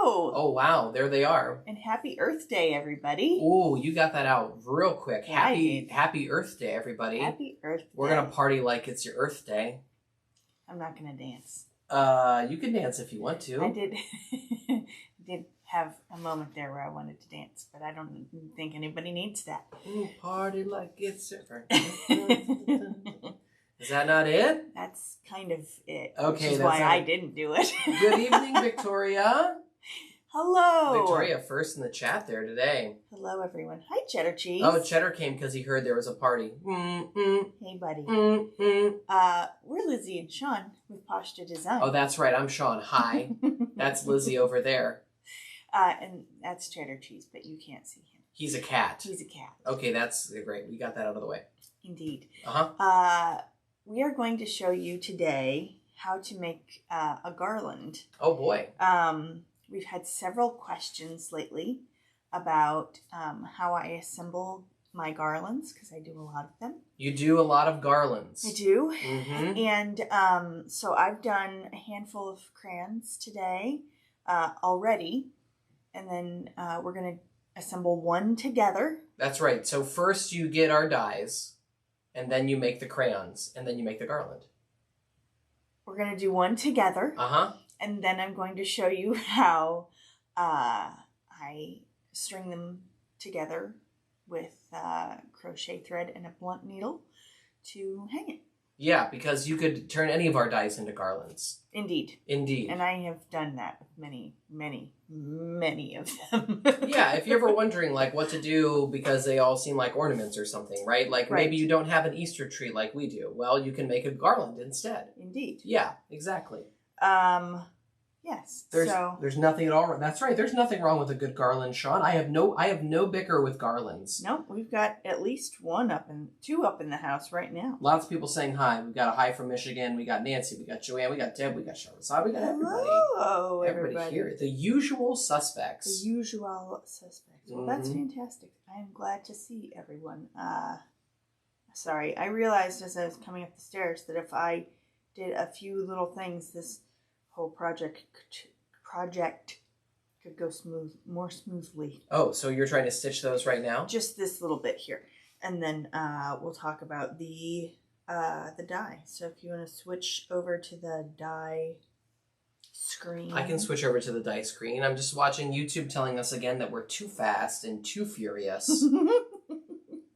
Hello. Oh, wow. There they are. And happy Earth Day, everybody. Oh, you got that out real quick. Yeah, Happy Earth Day, everybody. Happy Earth Day. We're going to party like it's your Earth Day. I'm not going to dance. You can dance if you want to. I did have a moment there where I wanted to dance, but I don't think anybody needs that. Ooh, party like it's your Earth Day. Is that not it? That's kind of it. Okay, which is why I didn't do it. Good evening, Victoria. Hello. Victoria first in the chat there today. Hello, everyone. Hi, Cheddar Cheese. Oh, Cheddar came because he heard there was a party. Hey, buddy. We're Lizzie and Sean with Posture Design. Oh, that's right. I'm Sean. Hi. That's Lizzie over there. And that's Cheddar Cheese, but you can't see him. He's a cat. He's a cat. Okay, that's great. We got that out of the way. Indeed. Uh-huh. We are going to show you today how to make a garland. Oh, boy. We've had several questions lately about how I assemble my garlands, because I do a lot of them. You do a lot of garlands. I do. Mm-hmm. And so I've done a handful of crayons today already. And then we're going to assemble one together. That's right. So first you get our dies, and then you make the crayons, and then you make the garland. We're going to do one together. Uh-huh. And then I'm going to show you how I string them together with crochet thread and a blunt needle to hang it. Yeah, because you could turn any of our dies into garlands. Indeed. Indeed. And I have done that with many, many, many of them. Yeah, if you're ever wondering, like, what to do because they all seem like ornaments or something, right? Like, Right. maybe you don't have an Easter tree like we do. Well, you can make a garland instead. Indeed. Yeah, exactly. Yes. There's nothing at all wrong. That's right. There's nothing wrong with a good garland, Sean. I have no bicker with garlands. Nope, we've got at least two up in the house right now. Lots of people saying hi. We've got a hi from Michigan. We got Nancy. We got Joanne. We got Deb. We got Charlotte. We got everybody. Hello, Everybody here. The usual suspects. The usual suspects. Well, that's fantastic. I am glad to see everyone. Sorry, I realized as I was coming up the stairs that if I did a few little things, this whole project could go more smoothly. Oh, so you're trying to stitch those right now? Just this little bit here, and then we'll talk about the die. So if you want to switch over to the die screen, I can switch over to the die screen. I'm just watching YouTube telling us again that we're too fast and too furious.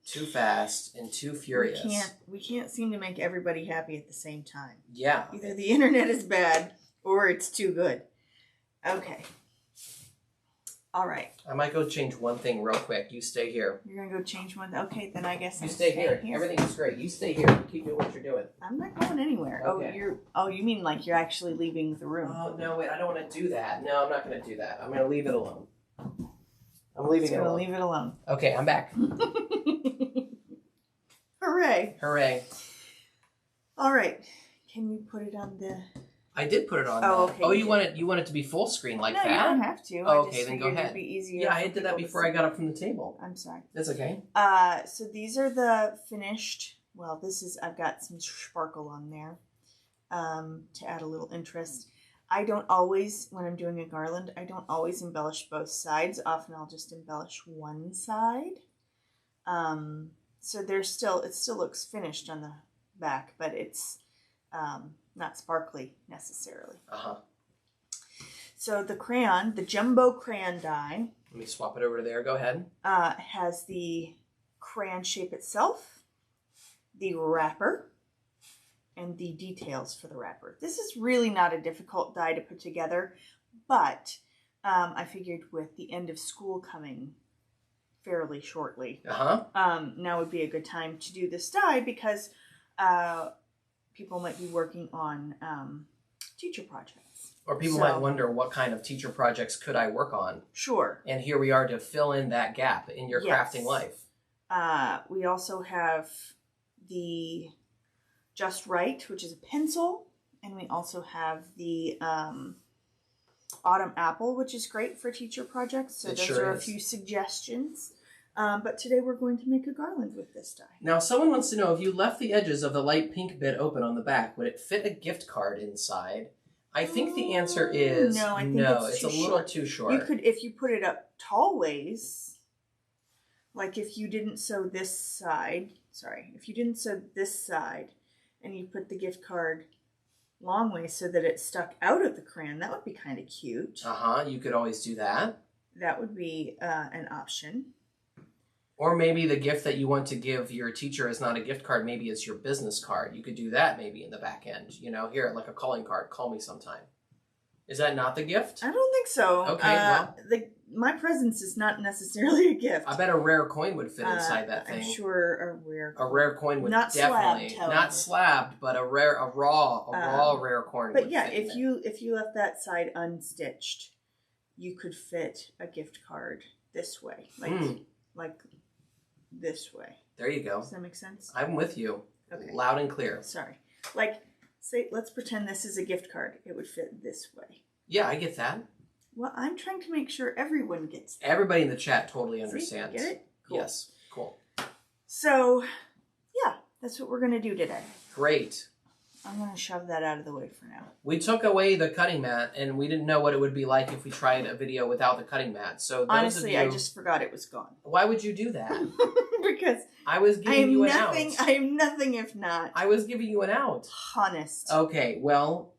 Too fast and too furious. We can't seem to make everybody happy at the same time. Yeah. Either the internet is bad or it's too good. Okay. All right. I might go change one thing real quick. You stay here. You're gonna go change one. Okay, then I guess You stay here. Everything's great. You stay here. Keep doing what you're doing. I'm not going anywhere. Okay. You mean like you're actually leaving the room? Oh no, wait! I don't want to do that. No, I'm not going to do that. I'm going to leave it alone. I'm leaving it alone. Leave it alone. Okay, I'm back. Hooray! Hooray! All right. Can you put it on the? I did put it on. Oh, okay. Oh, you want it to be full screen like that? No, you don't have to. Oh, I just okay, then go figured ahead. It'd be easier. Yeah, I did that before I got up from the table. I'm sorry. That's okay. So these are the finished. Well, I've got some sparkle on there to add a little interest. I don't always, when I'm doing a garland, I don't always embellish both sides. Often I'll just embellish one side. So it still looks finished on the back, but it's not sparkly necessarily. Uh-huh. So the jumbo crayon die. Let me swap it over to there. Go ahead. Has the crayon shape itself, the wrapper, and the details for the wrapper. This is really not a difficult die to put together, but I figured with the end of school coming fairly shortly, now would be a good time to do this die because people might be working on teacher projects. Or people might wonder, what kind of teacher projects could I work on? Sure. And here we are to fill in that gap in your crafting life. We also have the Just Right, which is a pencil. And we also have the Autumn Apple, which is great for teacher projects. So those are a few suggestions. But today we're going to make a garland with this die. Now, someone wants to know, if you left the edges of the light pink bit open on the back, would it fit a gift card inside? I think the answer is no. I think it's a little too short. You could, if you put it up tall ways, like if you didn't sew this side, if you didn't sew this side and you put the gift card long ways so that it stuck out of the crayon, that would be kind of cute. You could always do that. That would be an option. Or maybe the gift that you want to give your teacher is not a gift card. Maybe it's your business card. You could do that maybe in the back end. You know, here, like a calling card. Call me sometime. Is that not the gift? I don't think so. Okay, well. My presence is not necessarily a gift. I bet a rare coin would fit inside that thing. I'm sure a rare coin would not definitely. Slabbed, not slabbed, but a raw rare coin But would yeah, fit if you left that side unstitched, you could fit a gift card this way. Like this way. There you go. Does that make sense? I'm with you. Okay. Loud and clear. Sorry. Like, say, let's pretend this is a gift card. It would fit this way. Yeah, I get that. Well, I'm trying to make sure everyone gets that. Everybody in the chat totally understands. Get it? Cool. Yes. Cool. So, yeah, that's what we're going to do today. Great. I'm going to shove that out of the way for now. We took away the cutting mat, and we didn't know what it would be like if we tried a video without the cutting mat. So honestly, I just forgot it was gone. Why would you do that? Because I was giving you an out. I am nothing if not. I was giving you an out. Honest. Okay, well.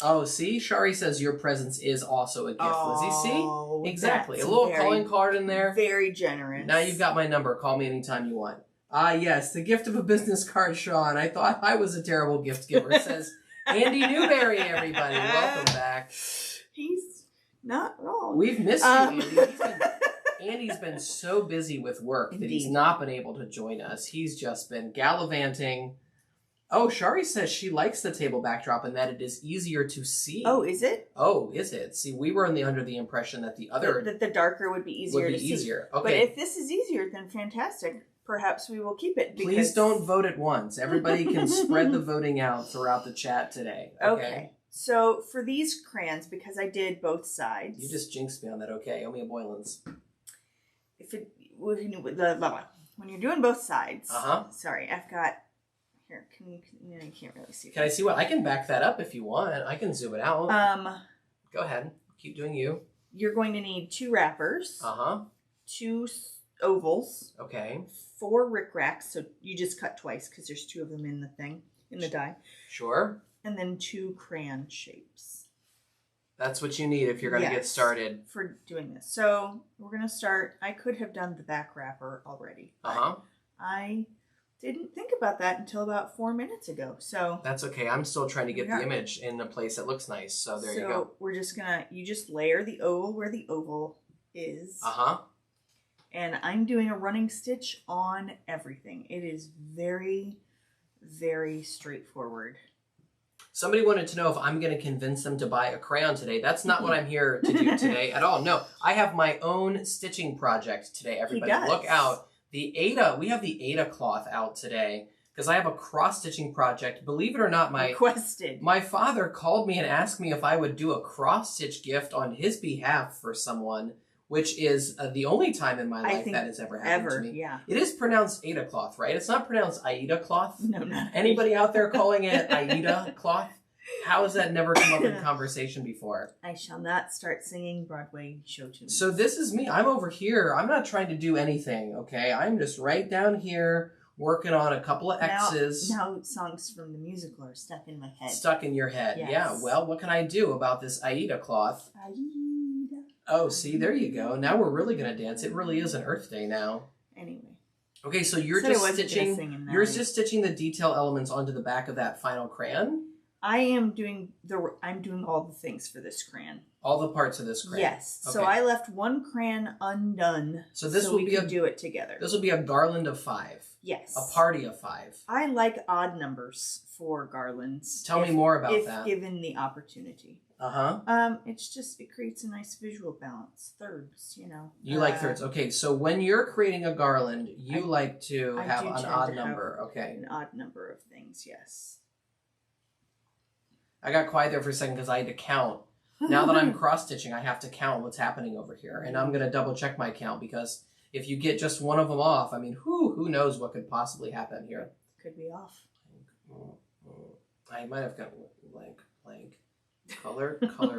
Oh, see? Shari says your presence is also a gift, Lizzie. See? Exactly. A little calling card in there. Very generous. Now you've got my number. Call me anytime you want. Ah, yes, the gift of a business card, Sean. I thought I was a terrible gift giver, says Andy Newberry, everybody. Welcome back. He's not wrong. We've missed you, Andy. Andy's been so busy with work that he's not been able to join us. He's just been gallivanting. Oh, Shari says she likes the table backdrop and that it is easier to see. Oh, is it? Oh, is it? See, we were under the impression that the other... That the darker would be easier to see. Okay. But if this is easier, then fantastic. Perhaps we will keep it. Please don't vote at once. Everybody can spread the voting out throughout the chat today. Okay. So for these crayons, because I did both sides. You just jinxed me on that. Okay. Owe me a Boylan's. When you're doing both sides. Sorry, I've got... Here, I can't really see. Can I see what? I can back that up if you want. I can zoom it out. Go ahead. Keep doing you. You're going to need 2 wrappers. 2 ovals. Okay. 4 rickracks. So you just cut twice because there's 2 of them in the thing, in the die. Sure. And then 2 crayon shapes. That's what you need if you're going to get started. For doing this. So we're going to start. I could have done the back wrapper already. I didn't think about that until about 4 minutes ago. So that's okay. I'm still trying to get the image in a place that looks nice. So there you go. So we're just you just layer the oval where the oval is. And I'm doing a running stitch on everything. It is very, very straightforward. Somebody wanted to know if I'm going to convince them to buy a crayon today. That's not what I'm here to do today at all. No, I have my own stitching project today. Everybody, look out. We have the Ada cloth out today because I have a cross-stitching project. Believe it or not, my father called me and asked me if I would do a cross-stitch gift on his behalf for someone, which is the only time in my life that has ever happened to me. Yeah. It is pronounced Ada cloth, right? It's not pronounced Aida cloth? No, not Anybody out there calling it Aida cloth? How has that never come up in conversation before? I shall not start singing Broadway show tunes. So this is me. I'm over here. I'm not trying to do anything, okay? I'm just right down here working on a couple of X's. Now songs from the musical are stuck in my head. Stuck in your head. Yes. Yeah, well, what can I do about this Aida cloth? Aida. Oh, see, there you go. Now we're really going to dance. It really is an Earth Day now. Anyway. Okay, so you're just stitching the detail elements onto the back of that final crayon? I'm doing all the things for this crayon. All the parts of this crayon. Yes. Okay. So I left one crayon undone. So we could do it together. This will be a garland of 5. Yes. A party of 5. I like odd numbers for garlands. Tell me more about that. If given the opportunity. It creates a nice visual balance. Thirds, you know. You like thirds. Okay, so when you're creating a garland, you like to have an odd number. Okay. An odd number of things, yes. I got quiet there for a second because I had to count. Now that I'm cross-stitching, I have to count what's happening over here. And I'm going to double-check my count because if you get just one of them off, I mean, who knows what could possibly happen here. Could be off. I might have got blank. Color,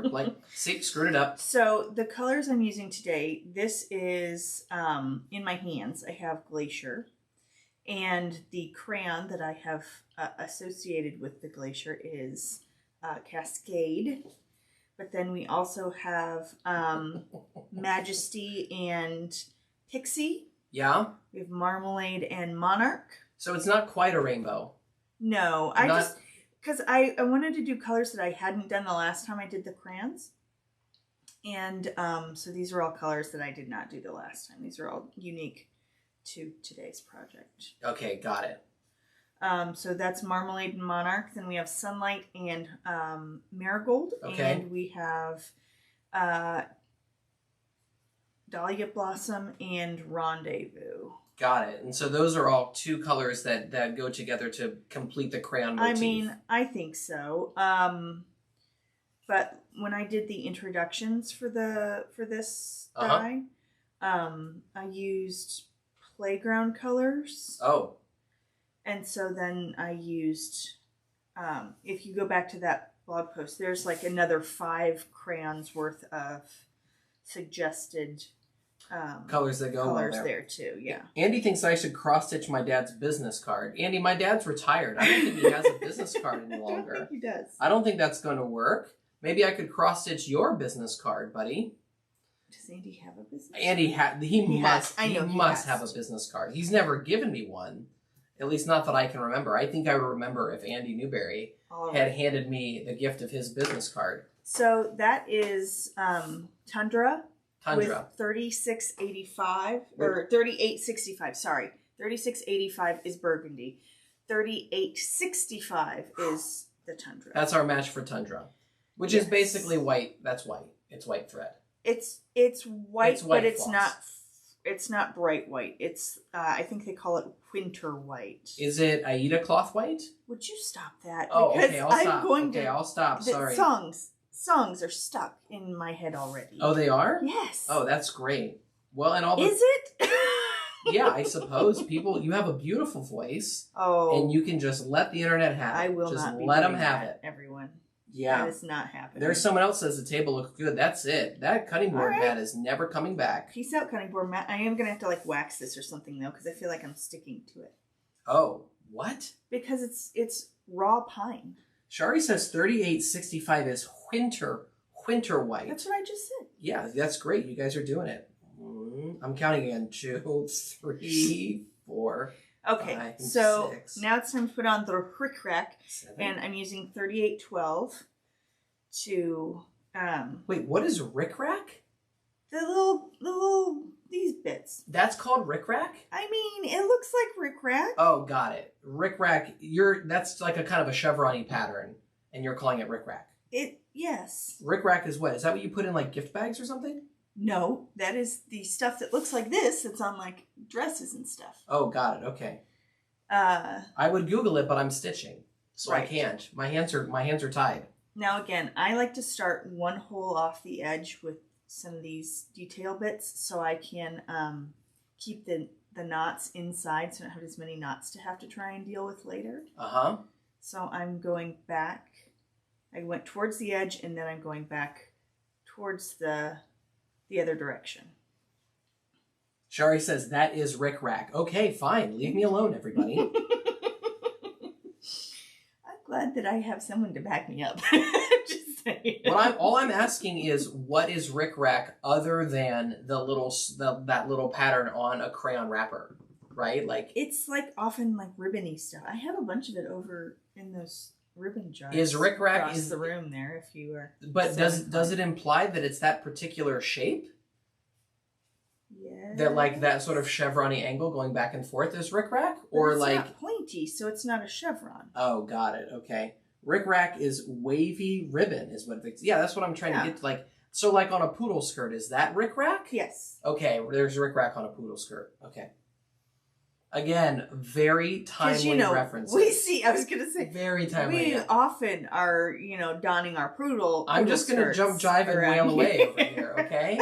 blank. See, screwed it up. So the colors I'm using today, this is, in my hands, I have Glacier. And the crayon that I have associated with the Glacier is Cascade. But then we also have Majesty and Pixie. Yeah? We have Marmalade and Monarch. So it's not quite a rainbow. No, because I wanted to do colors that I hadn't done the last time I did the crayons. And so these are all colors that I did not do the last time. These are all unique to today's project. Okay, got it. So that's Marmalade and Monarch. Then we have Sunlight and Marigold. Okay. And we have Dahlia Blossom and Rendezvous. Got it. And so those are all two colors that go together to complete the crayon motif. I mean, I think so. But when I did the introductions for this die, I used playground colors. Oh. And so then I used, if you go back to that blog post, there's like another 5 crayons worth of suggested colors that go colors there. there too. Yeah. Andy thinks I should cross stitch my dad's business card. Andy, my dad's retired. I don't think he has a business card any longer. I don't think he does. I don't think that's going to work. Maybe I could cross stitch your business card, buddy. Does Andy have a business Andy card? must have a business card. He's never given me one. At least not that I can remember. I think I would remember if Andy Newberry had handed me the gift of his business card. So that is Tundra. With 3685 or 3865. Sorry, 3685 is Burgundy. 3865 is the Tundra. That's our match for Tundra, which is basically white. That's white. It's white thread. It's white, but it's not bright white. It's I think they call it winter white. Is it Aida cloth white? Would you stop that? Oh, because okay. I'll stop. The Sorry. Songs are stuck in my head already. Oh, they are? Yes. Oh, that's great. Well, and all the... Is it? Yeah, I suppose people. You have a beautiful voice. Oh. And you can just let the internet have it. I will just not be let doing them have that, it. everyone. Yeah. That is not happening. There's someone else says the table looks good. That's it. That cutting board mat is never coming back. Peace out, cutting board mat. I am going to have to like wax this or something though, because I feel like I'm sticking to it. Oh, what? Because it's raw pine. Shari says 3865 is winter white. That's what I just said. Yeah, that's great. You guys are doing it. I'm counting again. 2, 3, 4. Okay, 5, so 6, now it's time to put on the rick rack, 7. and I'm using 3812 to Wait, what is rickrack? the little these bits. That's called rickrack? I mean, it looks like rick rack. Oh, got it. Rickrack. That's like a kind of a chevron-y pattern, and you're calling it rickrack. Yes. Rickrack is what? Is that what you put in like gift bags or something? No, that is the stuff that looks like this. It's on like dresses and stuff. Oh, got it. Okay. I would Google it, but I'm stitching, so right. I can't. My hands are tied. Now again, I like to start one hole off the edge with some of these detail bits, so I can keep the knots inside, so I don't have as many knots to have to try and deal with later. So I'm going back. I went towards the edge, and then I'm going back towards the other direction. Shari says, that is rickrack. Okay, fine. Leave me alone, everybody. I'm glad that I have someone to back me up. Just saying. All I'm asking is, what is rickrack other than that little pattern on a crayon wrapper, right? Like it's like often like ribbony stuff. I have a bunch of it over in those ribbon jars. Is rickrack across the room there? If you were, but does it imply that it's that particular shape? Yeah. That like that sort of chevron-y angle going back and forth is rickrack, or it's like not pointy, so it's not a chevron. Oh, got it. Okay, rickrack is wavy ribbon, is what it's. Yeah, that's what I'm trying to get to. Like, so like on a poodle skirt, is that rickrack? Yes. Okay, there's rickrack on a poodle skirt. Okay. Again, very timely references. We see. I was gonna say very timely. We often are, donning our poodle. I'm just gonna jump, jive, and wail away over here. Okay.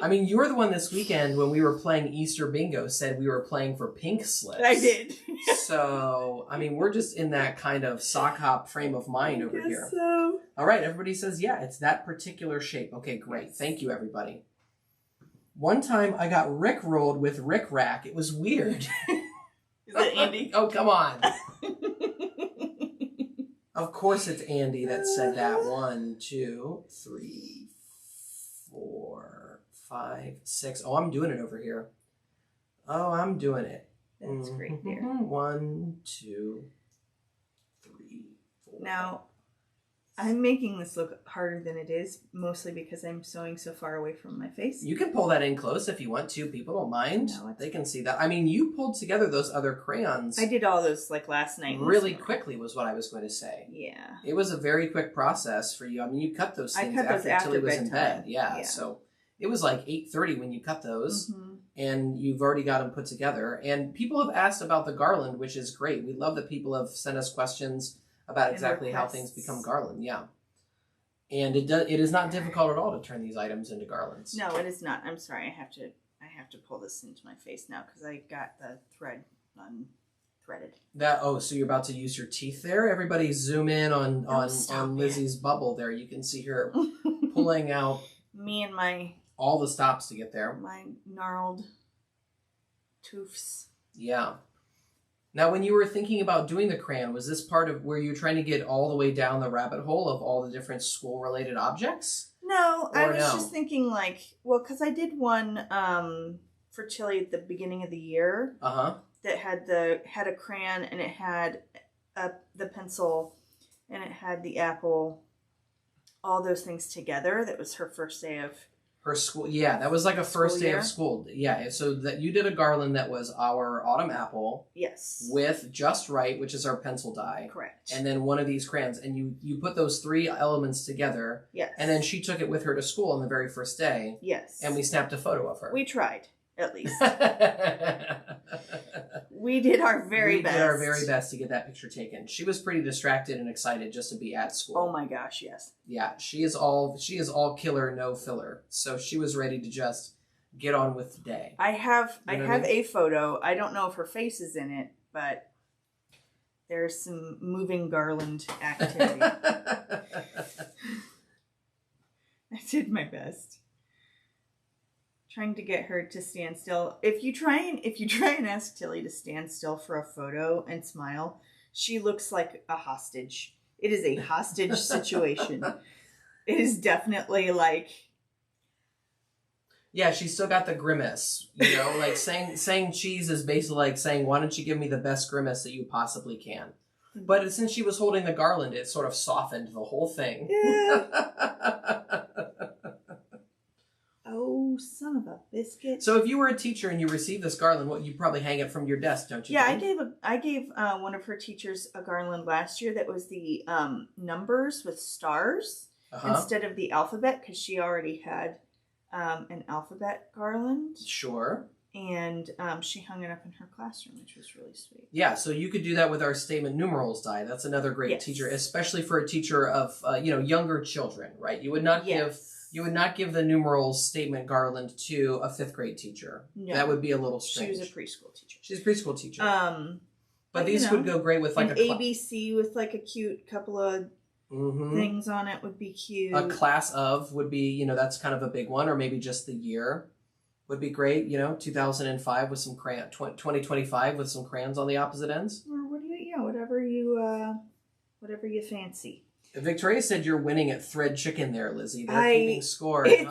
I mean, you were the one this weekend when we were playing Easter Bingo said we were playing for pink slips. I did. So, I mean, we're just in that kind of sock hop frame of mind over here. So. All right, everybody says, yeah, it's that particular shape. Okay, great. Thank you, everybody. One time I got rickrolled with Rick Rack. It was weird. Is it Andy? Oh, come on. Of course it's Andy that said that. 1, 2, 3, 4, 5, 6. Oh, I'm doing it over here. Oh, I'm doing it. That's great there. 1, 2, 3, 4. Now, I'm making this look harder than it is, mostly because I'm sewing so far away from my face. You can pull that in close if you want to. People don't mind. No, they can see that. I mean, you pulled together those other crayons. I did all those like last night. Really quickly was what I was going to say. Yeah. It was a very quick process for you. I mean, you cut those things after Tilly was in bed. Yeah. So it was like 8:30 when you cut those, and you've already got them put together. And people have asked about the garland, which is great. We love that people have sent us questions about exactly how things become garland. Yeah. And it is not difficult at all to turn these items into garlands. No, it is not. I'm sorry. I have to pull this into my face now because I got the thread unthreaded. So you're about to use your teeth there? Everybody zoom in on Lizzie's bubble there. You can see her pulling out me and my all the stops to get there. My gnarled toofs. Yeah. Now, when you were thinking about doing the crayon, was this part of where you're trying to get all the way down the rabbit hole of all the different school-related objects? No, I was just thinking because I did one for Tilly at the beginning of the year. That had a crayon and it had the pencil and it had the apple, all those things together. That was her first day of her school. Yeah, that was like a first day of school. Yeah, so that you did a garland that was our autumn apple. Yes. With Just Right, which is our pencil die. Correct. And then one of these crayons. And you put those 3 elements together. Yes. And then she took it with her to school on the very first day. Yes. And we snapped a photo of her. We tried, at least. We did our very best. We did our very best to get that picture taken. She was pretty distracted and excited just to be at school. Oh my gosh, yes. Yeah, she is all killer, no filler. So she was ready to just get on with the day. I have a photo. I don't know if her face is in it, but there's some moving garland activity. I did my best. Trying to get her to stand still. If you try and ask Tilly to stand still for a photo and smile, she looks like a hostage. It is a hostage situation. It is definitely like. Yeah, she's still got the grimace. You know, like saying cheese is basically like saying, why don't you give me the best grimace that you possibly can? But since she was holding the garland, it sort of softened the whole thing. Yeah. Oh, son of a biscuit. So if you were a teacher and you received this garland, you'd probably hang it from your desk, don't you? Yeah, I gave one of her teachers a garland last year that was the numbers with stars instead of the alphabet because she already had an alphabet garland. Sure. And she hung it up in her classroom, which was really sweet. Yeah, so you could do that with our statement numerals die. That's another great teacher, especially for a teacher of younger children, right? You would not give the numerals statement garland to a 5th grade teacher. No. That would be a little strange. She was a preschool teacher. She's a preschool teacher. But these would go great with like an ABC with like a cute couple of things on it would be cute. A class of would be, that's kind of a big one, or maybe just the year would be great. 2005 with some 2025 with some crayons on the opposite ends. Or whatever you fancy. Victoria said you're winning at Thread Chicken there, Lizzie. They're keeping score. It's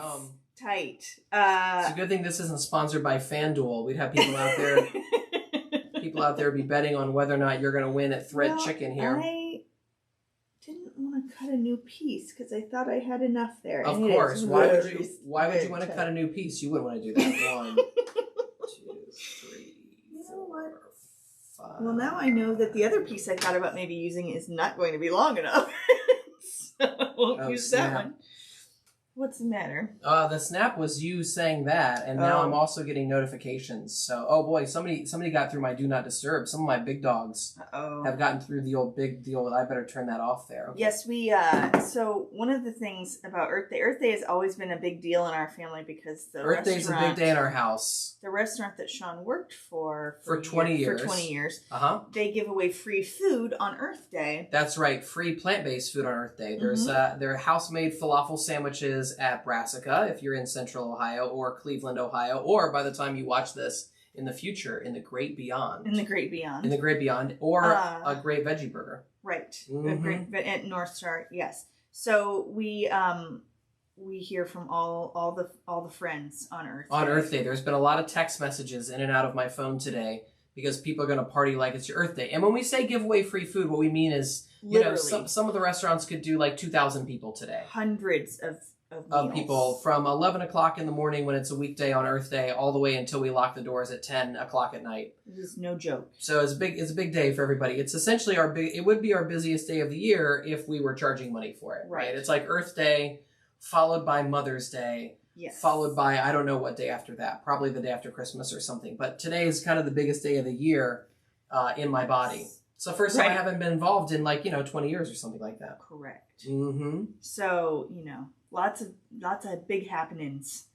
tight. It's a good thing this isn't sponsored by FanDuel. We'd have people out there be betting on whether or not you're going to win at Thread Chicken here. I didn't want to cut a new piece because I thought I had enough there. Of course. Why would you want to cut a new piece? You wouldn't want to do that. 1, 2, 3, 4, 5. Well, now I know that the other piece I thought about maybe using is not going to be long enough. So we'll use that one. What's the matter? The snap was you saying that, and now Oh. I'm also getting notifications. So, oh boy, somebody got through my do not disturb. Some of my big dogs have gotten through the old I better turn that off there. Okay. Yes, we, so one of the things about Earth Day has always been a big deal in our family because Earth Day is a big day in our house. The restaurant that Sean worked for 20 years. For 20 years. They give away free food on Earth Day. That's right, free plant-based food on Earth Day. There's there are house-made falafel sandwiches at Brassica if you're in Central Ohio or Cleveland, Ohio, or by the time you watch this in the future, in the Great Beyond. In the Great Beyond. In the Great Beyond, or a great veggie burger. Right. At North Star, yes. So we hear from all the friends on Earth Day. On Earth Day. There's been a lot of text messages in and out of my phone today because people are going to party like it's your Earth Day. And when we say give away free food, what we mean is, some of the restaurants could do like 2,000 people today. Hundreds of people from 11 o'clock in the morning when it's a weekday on Earth Day all the way until we lock the doors at 10 o'clock at night. It is no joke. So it's a big day for everybody. It's essentially it would be our busiest day of the year if we were charging money for it. Right. It's like Earth Day followed by Mother's Day. Yes. Followed by, I don't know what day after that, probably the day after Christmas or something. But today is kind of the biggest day of the year in my body. It's the first time I haven't been involved in 20 years or something like that. Correct. Mm-hmm. So, lots of big happenings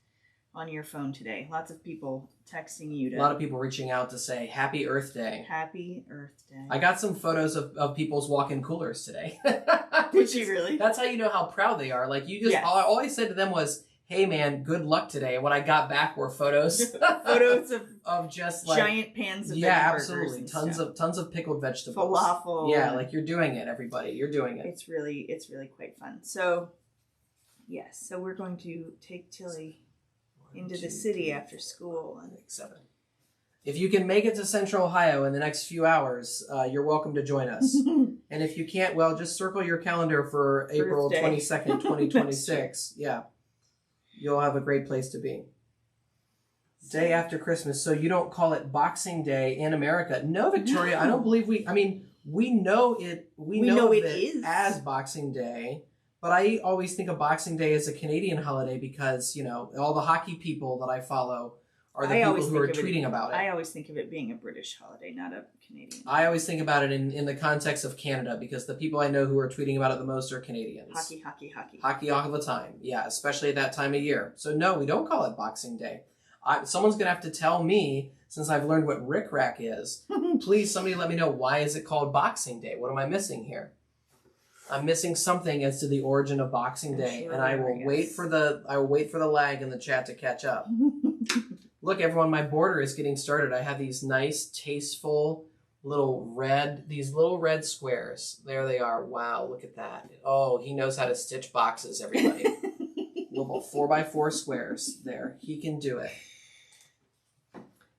on your phone today. Lots of people texting you. A lot of people reaching out to say, Happy Earth Day. Happy Earth Day. I got some photos of people's walk-in coolers today. Did you really? That's how you know how proud they are. All I said to them was, hey man, good luck today. And what I got back were photos of just giant pans of absolutely tons of pickled vegetables, falafel. Yeah, you're doing it, everybody. You're doing it. It's really quite fun. So yes, so we're going to take Tilly into the city after school. 7. If you can make it to Central Ohio in the next few hours, you're welcome to join us. And if you can't, well, just circle your calendar for April 22nd, 2026. Yeah. You'll have a great place to be. Day after Christmas. So you don't call it Boxing Day in America. No, Victoria, I don't believe we know it. We know it is as Boxing Day. But I always think of Boxing Day as a Canadian holiday because, all the hockey people that I follow are the people who are tweeting about it. I always think of it being a British holiday, not a Canadian. I always think about it in the context of Canada because the people I know who are tweeting about it the most are Canadians. Hockey. Hockey all the time. Yeah, especially at that time of year. So no, we don't call it Boxing Day. Someone's going to have to tell me, since I've learned what rickrack is, please somebody let me know, why is it called Boxing Day? What am I missing here? I'm missing something as to the origin of Boxing Day, and I will wait for the lag in the chat to catch up. Look, everyone, my border is getting started. I have these nice, tasteful little red squares. There they are. Wow, look at that. Oh, he knows how to stitch boxes, everybody. Little 4x4 squares there. He can do it.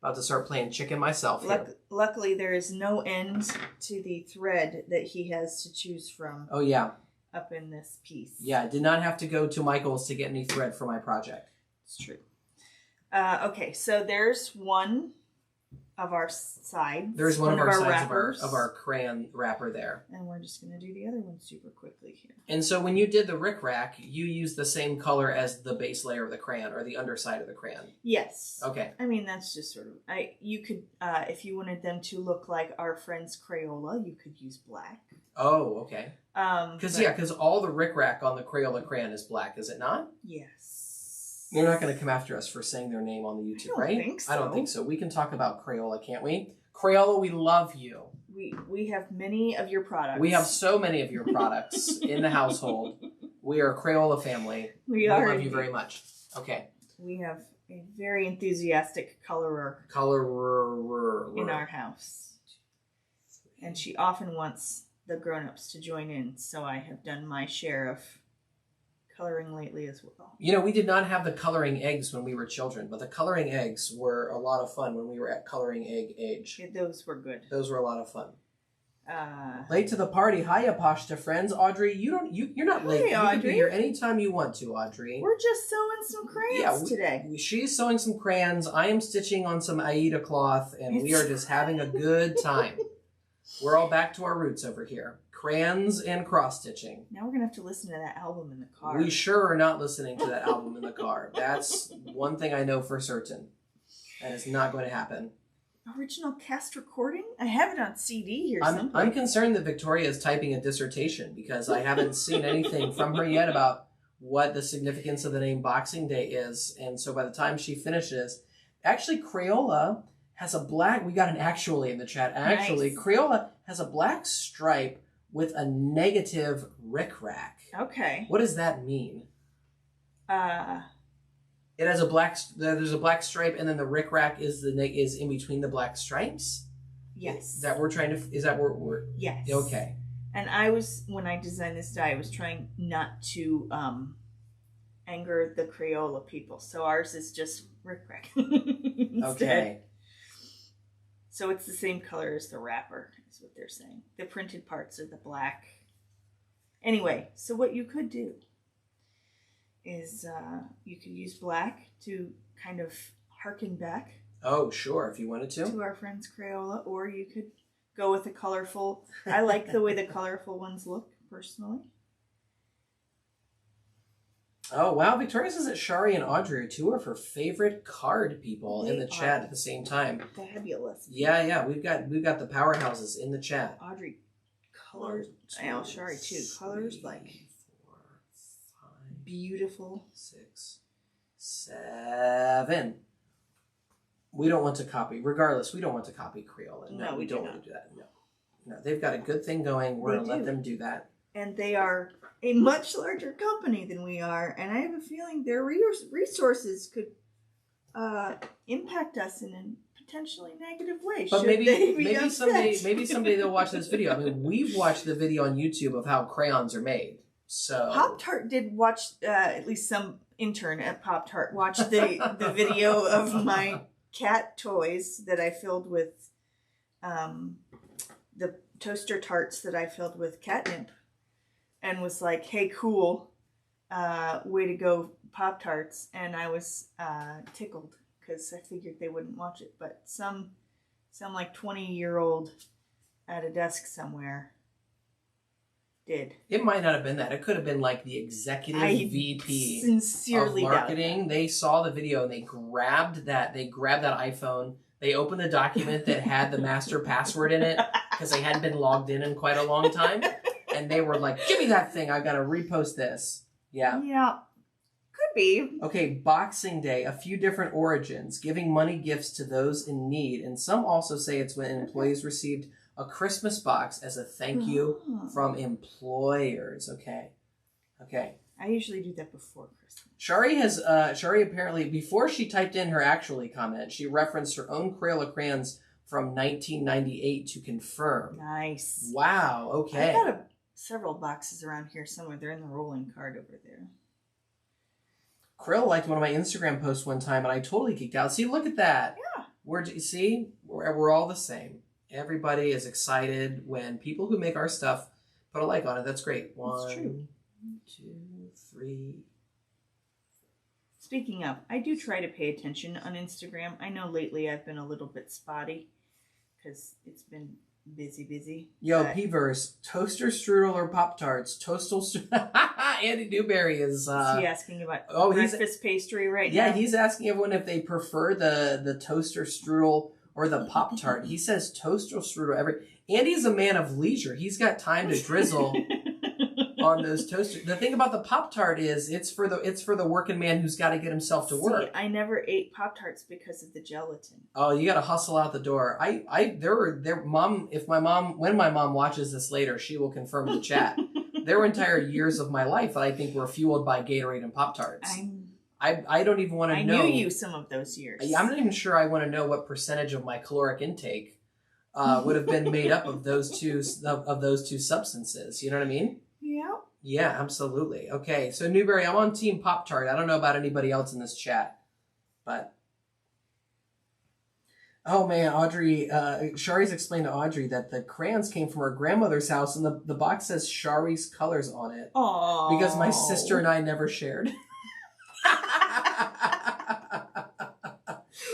About to start playing chicken myself here. Luckily, there is no end to the thread that he has to choose from. Oh, yeah. Up in this piece. Yeah, I did not have to go to Michael's to get any thread for my project. It's true. Okay, so there's one of our sides. There's one of our sides of our crayon wrapper there. And we're just going to do the other one super quickly here. And so when you did the rickrack, you used the same color as the base layer of the crayon or the underside of the crayon. Yes. Okay. I mean, that's just sort of... you could, if you wanted them to look like our friend's Crayola, you could use black. Oh, okay. Because all the rickrack on the Crayola crayon is black, is it not? Yes. You're not going to come after us for saying their name on the YouTube, right? I don't think so. We can talk about Crayola, can't we? Crayola, we love you. We have many of your products. We have so many of your products in the household. We are a Crayola family. We love you very much. Okay. We have a very enthusiastic colorer in our house. And she often wants the grown-ups to join in, so I have done my share of coloring lately as well. We did not have the coloring eggs when we were children, but the coloring eggs were a lot of fun when we were at coloring egg age. Yeah, those were good. Those were a lot of fun. Late to the party. Hiya, Pashta friends. Audrey, you're not late. Hi, Audrey. You can be here anytime you want to, Audrey. We're just sewing some crayons today. She's sewing some crayons. I am stitching on some Aida cloth, and we are just having a good time. We're all back to our roots over here. Crayons and cross-stitching. Now we're going to have to listen to that album in the car. We sure are not listening to that album in the car. That's one thing I know for certain. That is not going to happen. Original cast recording? I have it on CD here someplace. I'm concerned that Victoria is typing a dissertation because I haven't seen anything from her yet about what the significance of the name Boxing Day is. And so by the time she finishes, actually Crayola has a black, we got an actually in the chat. Actually, nice. Crayola has a black stripe with a negative rickrack. Okay. What does that mean? It has a black, there's a black stripe, and then the rickrack is is in between the black stripes? Yes. That we're trying to, is that where we're? Yes. Okay. And I was, when I designed this die, I was trying not to anger the Crayola people. So ours is just rickrack. Okay. So it's the same color as the wrapper, is what they're saying. The printed parts are the black. Anyway, so what you could do is you could use black to kind of harken back. Oh, sure, if you wanted to. To our friends Crayola, or you could go with a colorful. I like the way the colorful ones look, personally. Oh, wow. Victoria says that Shari and Audrey are two of her favorite card people in the chat at the same time. Fabulous. Yeah. We've got the powerhouses in the chat. Audrey, colors. I Shari too. Colors like 4, 5, beautiful. 6, 7. We don't want to copy. Regardless, we don't want to copy Crayola. No, we don't want to do that. No, they've got a good thing going. We're going to let them do that. And they are a much larger company than we are, and I have a feeling their resources could impact us in a potentially negative way. But maybe someday they'll watch this video. I mean, we've watched the video on YouTube of how crayons are made. So Pop-Tart did watch, at least some intern at Pop-Tart watched the video of my cat toys that I filled with the toaster tarts that I filled with catnip. And was like, hey, cool, way to go, Pop-Tarts. And I was tickled because I figured they wouldn't watch it. But some like 20-year-old at a desk somewhere did. It might not have been that. It could have been like the executive VP sincerely of marketing. They saw the video and they grabbed that iPhone. They opened the document that had the master password in it because they hadn't been logged in quite a long time. And they were like, give me that thing. I got to repost this. Yeah. Yeah. Could be. Okay, Boxing Day. A few different origins. Giving money gifts to those in need. And some also say it's when employees received a Christmas box as a thank you from employers. Okay. I usually do that before Christmas. Shari apparently, before she typed in her actually comment, she referenced her own Crayola crayons from 1998 to confirm. Nice. Wow, okay. I've got several boxes around here somewhere. They're in the rolling cart over there. Krill liked one of my Instagram posts one time, and I totally geeked out. See, look at that. Yeah. We're all the same. Everybody is excited when people who make our stuff put a like on it. That's great. That's true. 1, 2, 3. Speaking of, I do try to pay attention on Instagram. I know lately I've been a little bit spotty because it's been busy. Yo, P-verse, toaster strudel or Pop-Tarts? Toastal strudel. Andy Newberry is he asking about breakfast pastry right now? Yeah, he's asking everyone if they prefer the toaster strudel or the Pop-Tart. He says toaster strudel Andy's a man of leisure. He's got time to drizzle on those toasters. The thing about the Pop-Tart is it's for the working man who's got to get himself to work. I never ate Pop-Tarts because of the gelatin. Oh, you got to hustle out the door. When my mom watches this later, she will confirm in the chat. There were entire years of my life that I think were fueled by Gatorade and Pop-Tarts. I don't even want to know. I knew you some of those years. I'm not even sure I want to know what percentage of my caloric intake would have been made up of those two substances. You know what I mean? Yeah. Yeah, absolutely. Okay, so Newberry, I'm on Team Pop-Tart. I don't know about anybody else in this chat, but oh man, Audrey, Shari's explained to Audrey that the crayons came from her grandmother's house, and the box says Shari's colors on it. Aww. Because my sister and I never shared.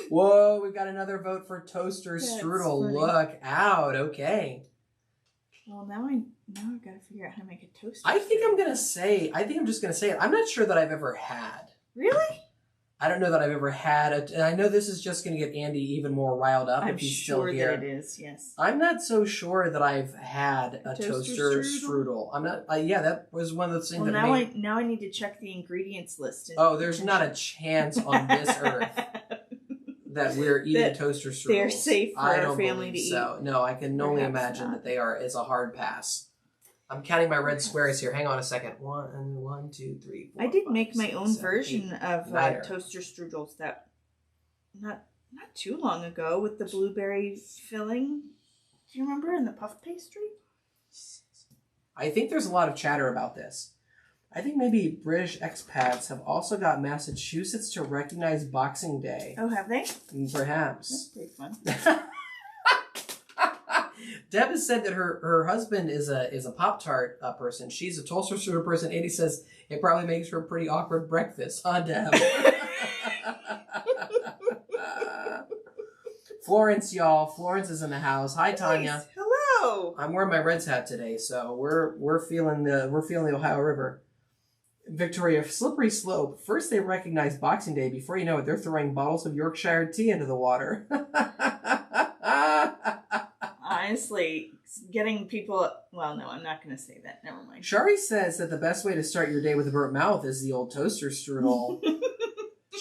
Whoa, we've got another vote for toaster strudel. Funny. Look out. Okay. Well, now Now I've got to figure out how to make a toaster. I think I'm just going to say it. I'm not sure that I've ever had. Really? I don't know that I've ever had it. And I know this is just going to get Andy even more riled up if he's still here. I'm sure that it is, yes. I'm not so sure that I've had a toaster strudel. I'm not, yeah, that was one of the things now I need to check the ingredients list. There's not a chance on this earth that we're eating toaster strudels. They're safe for our family to eat. No, I can only imagine that it's a hard pass. I'm counting my red squares here. Hang on a second. 1, 2, 3, 4. I did make my own version of toaster strudels that not too long ago with the blueberry filling. Do you remember in the puff pastry? I think there's a lot of chatter about this. I think maybe British expats have also got Massachusetts to recognize Boxing Day. Oh, have they? Perhaps. That's pretty fun. Deb has said that her husband is a Pop-Tart person. She's a toaster strudel person. Andy says it probably makes for a pretty awkward breakfast, huh, Deb? Florence, y'all. Florence is in the house. Hi, Tanya. Nice. Hello. I'm wearing my Reds hat today, so we're feeling the Ohio River. Victoria, slippery slope. First they recognize Boxing Day. Before you know it, they're throwing bottles of Yorkshire tea into the water. Honestly, getting people... Well, no, I'm not going to say that. Never mind. Shari says that the best way to start your day with a burnt mouth is the old toaster strudel.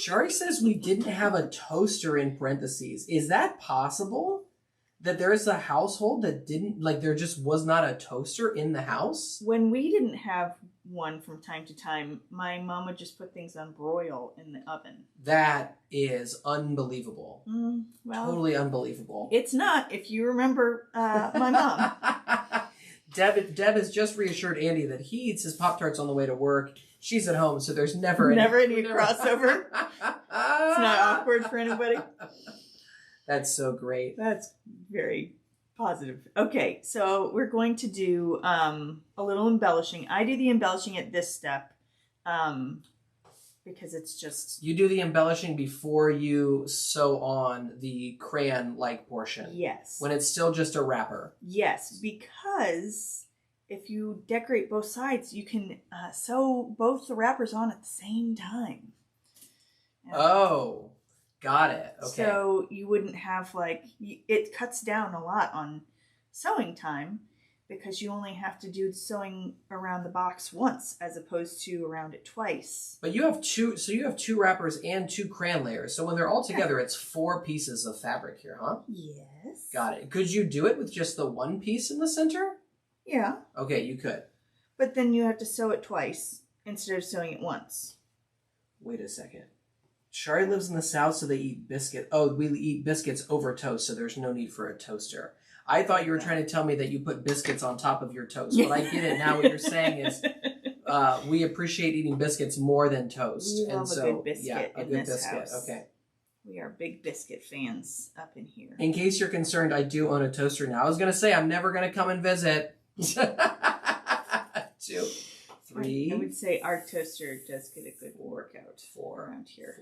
Shari says we didn't have a toaster in parentheses. Is that possible? That there is a household that didn't... Like, there just was not a toaster in the house? When we didn't have one from time to time, my mom would just put things on broil in the oven. That is unbelievable. Well, totally unbelievable. It's not, if you remember my mom. Deb has just reassured Andy that he eats his Pop-Tarts on the way to work. She's at home, so there's never any crossover. It's not awkward for anybody. That's so great. That's very positive. Okay, so we're going to do a little embellishing. I do the embellishing at this step because it's just... You do the embellishing before you sew on the crayon-like portion. Yes. When it's still just a wrapper. Yes, because if you decorate both sides, you can sew both the wrappers on at the same time. Oh, got it. Okay. So you wouldn't have it cuts down a lot on sewing time because you only have to do sewing around the box once as opposed to around it twice. But you have two wrappers and 2 crayon layers. So when they're all together, it's 4 pieces of fabric here, huh? Yes. Got it. Could you do it with just the one piece in the center? Yeah. Okay, you could. But then you have to sew it twice instead of sewing it once. Wait a second. Shari lives in the South, so they eat biscuit. Oh, we eat biscuits over toast, so there's no need for a toaster. I thought you were trying to tell me that you put biscuits on top of your toast, but I get it now. What you're saying is we appreciate eating biscuits more than toast. We love a good biscuit in this house. Okay. We are big biscuit fans up in here. In case you're concerned, I do own a toaster now. I was going to say I'm never going to come and visit. 2, 3. I would say our toaster does get a good workout 4 around here.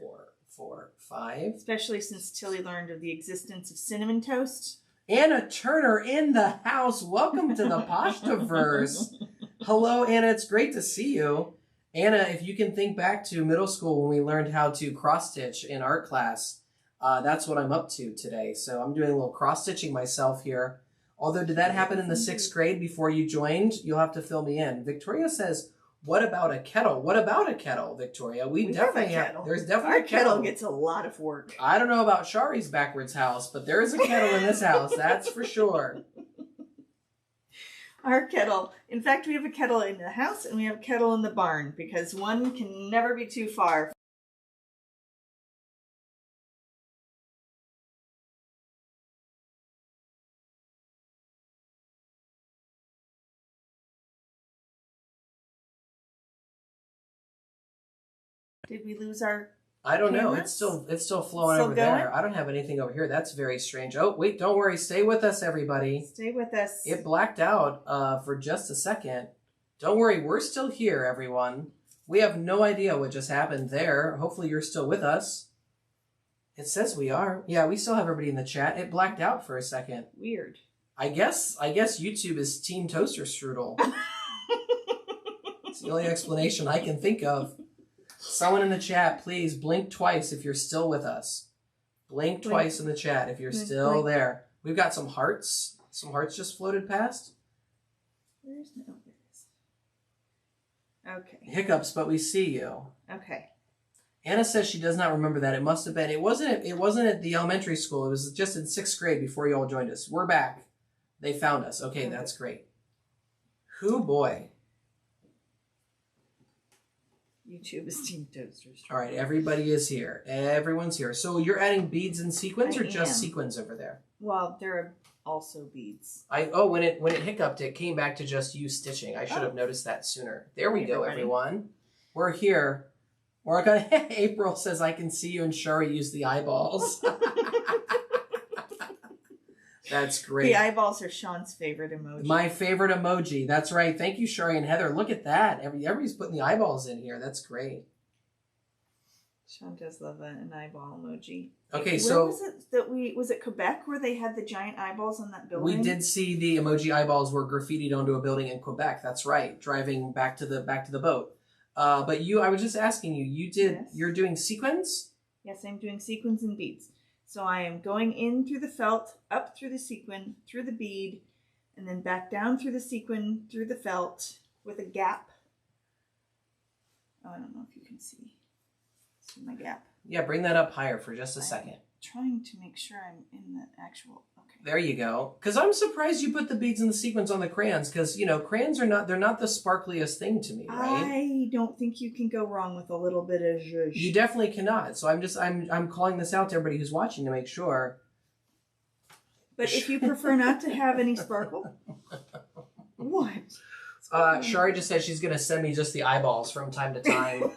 4, 5. Especially since Tilly learned of the existence of cinnamon toast. Anna Turner in the house. Welcome to the Pashtaverse. Hello, Anna. It's great to see you. Anna, if you can think back to middle school when we learned how to cross-stitch in art class, that's what I'm up to today. So I'm doing a little cross-stitching myself here. Although, did that happen in the 6th grade before you joined? You'll have to fill me in. Victoria says, what about a kettle? What about a kettle, Victoria? We definitely have. There's definitely a kettle. Our kettle gets a lot of work. I don't know about Shari's backwards house, but there is a kettle in this house. That's for sure. Our kettle. In fact, we have a kettle in the house and we have a kettle in the barn because one can never be too far. Did we lose our... I don't know. It's still flowing over there. I don't have anything over here. That's very strange. Oh, wait, don't worry. Stay with us, everybody. Stay with us. It blacked out for just a second. Don't worry. We're still here, everyone. We have no idea what just happened there. Hopefully you're still with us. It says we are. Yeah, we still have everybody in the chat. It blacked out for a second. Weird. I guess YouTube is Team Toaster Strudel. It's the only explanation I can think of. Someone in the chat, please blink twice if you're still with us. Blink twice in the chat if you're still there. We've got some hearts. Some hearts just floated past. Where's no? Okay. Hiccups, but we see you. Okay. Anna says she does not remember that. It must have been. It wasn't at the elementary school. It was just in 6th grade before you all joined us. We're back. They found us. Okay, that's great. Who boy. YouTube is Team Toasters. All right, everybody is here. Everyone's here. So you're adding beads and sequins, or just am. sequins over there? Well, there are also beads. When it hiccuped, it came back to just you stitching. I should have noticed that sooner. There we go, everyone. We're here. We're gonna. April says, "I can see you," and Shari used the eyeballs. That's great. The eyeballs are Sean's favorite emoji. My favorite emoji. That's right. Thank you, Shari and Heather. Look at that. Everybody's putting the eyeballs in here. That's great. Sean does love an eyeball emoji. Okay, where was it Quebec where they had the giant eyeballs on that building? We did see the emoji eyeballs were graffitied onto a building in Quebec. That's right. Driving back to the boat. But I was just asking you. You're doing sequins? Yes, I'm doing sequins and beads. So I am going in through the felt, up through the sequin, through the bead, and then back down through the sequin, through the felt, with a gap. Oh, I don't know if you can see my gap. Yeah, bring that up higher for just a second. Trying to make sure I'm in the actual. Okay. There you go. Because I'm surprised you put the beads and the sequins on the crayons. Because crayons they're not the sparkliest thing to me, right? I don't think you can go wrong with a little bit of zhuzh. You definitely cannot. So I'm calling this out to everybody who's watching to make sure. But if you prefer not to have any sparkle, what? Shari just said she's going to send me just the eyeballs from time to time.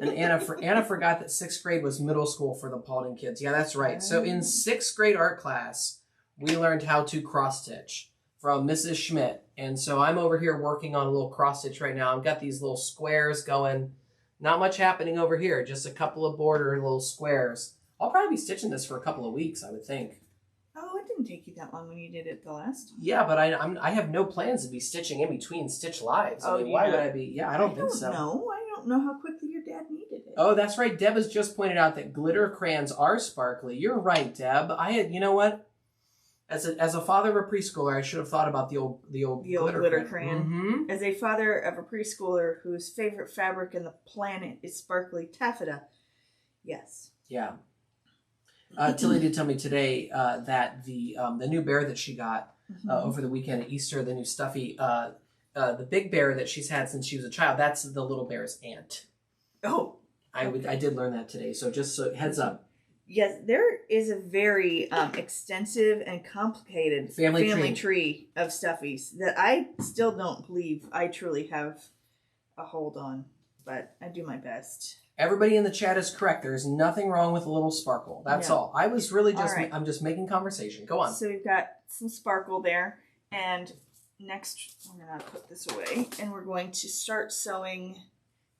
And Anna forgot that 6th grade was middle school for the Paulding kids. Yeah, that's right. So in 6th grade art class, we learned how to cross stitch from Mrs. Schmidt. And so I'm over here working on a little cross stitch right now. I've got these little squares going. Not much happening over here. Just a couple of border little squares. I'll probably be stitching this for a couple of weeks, I would think. Oh, it didn't take you that long when you did it the last time. Yeah, but I have no plans to be stitching in between stitch lives. I mean, why would I be? Yeah, I don't think so. I don't know how quickly your dad needed it. Oh, that's right. Deb has just pointed out that glitter crayons are sparkly. You're right, Deb. You know what? As a father of a preschooler, I should have thought about the old glitter crayon. Mm-hmm. As a father of a preschooler whose favorite fabric in the planet is sparkly taffeta, yes. Yeah. Tilly did tell me today that the new bear that she got over the weekend at Easter, the new stuffy, the big bear that she's had since she was a child, that's the little bear's aunt. Oh. I did learn that today, so just heads up. Yes, there is a very extensive and complicated family tree of stuffies that I still don't believe I truly have a hold on, but I do my best. Everybody in the chat is correct. There's nothing wrong with a little sparkle. That's all. I was really just, right. I'm just making conversation. Go on. So we've got some sparkle there, and next we're going to put this away, and we're going to start sewing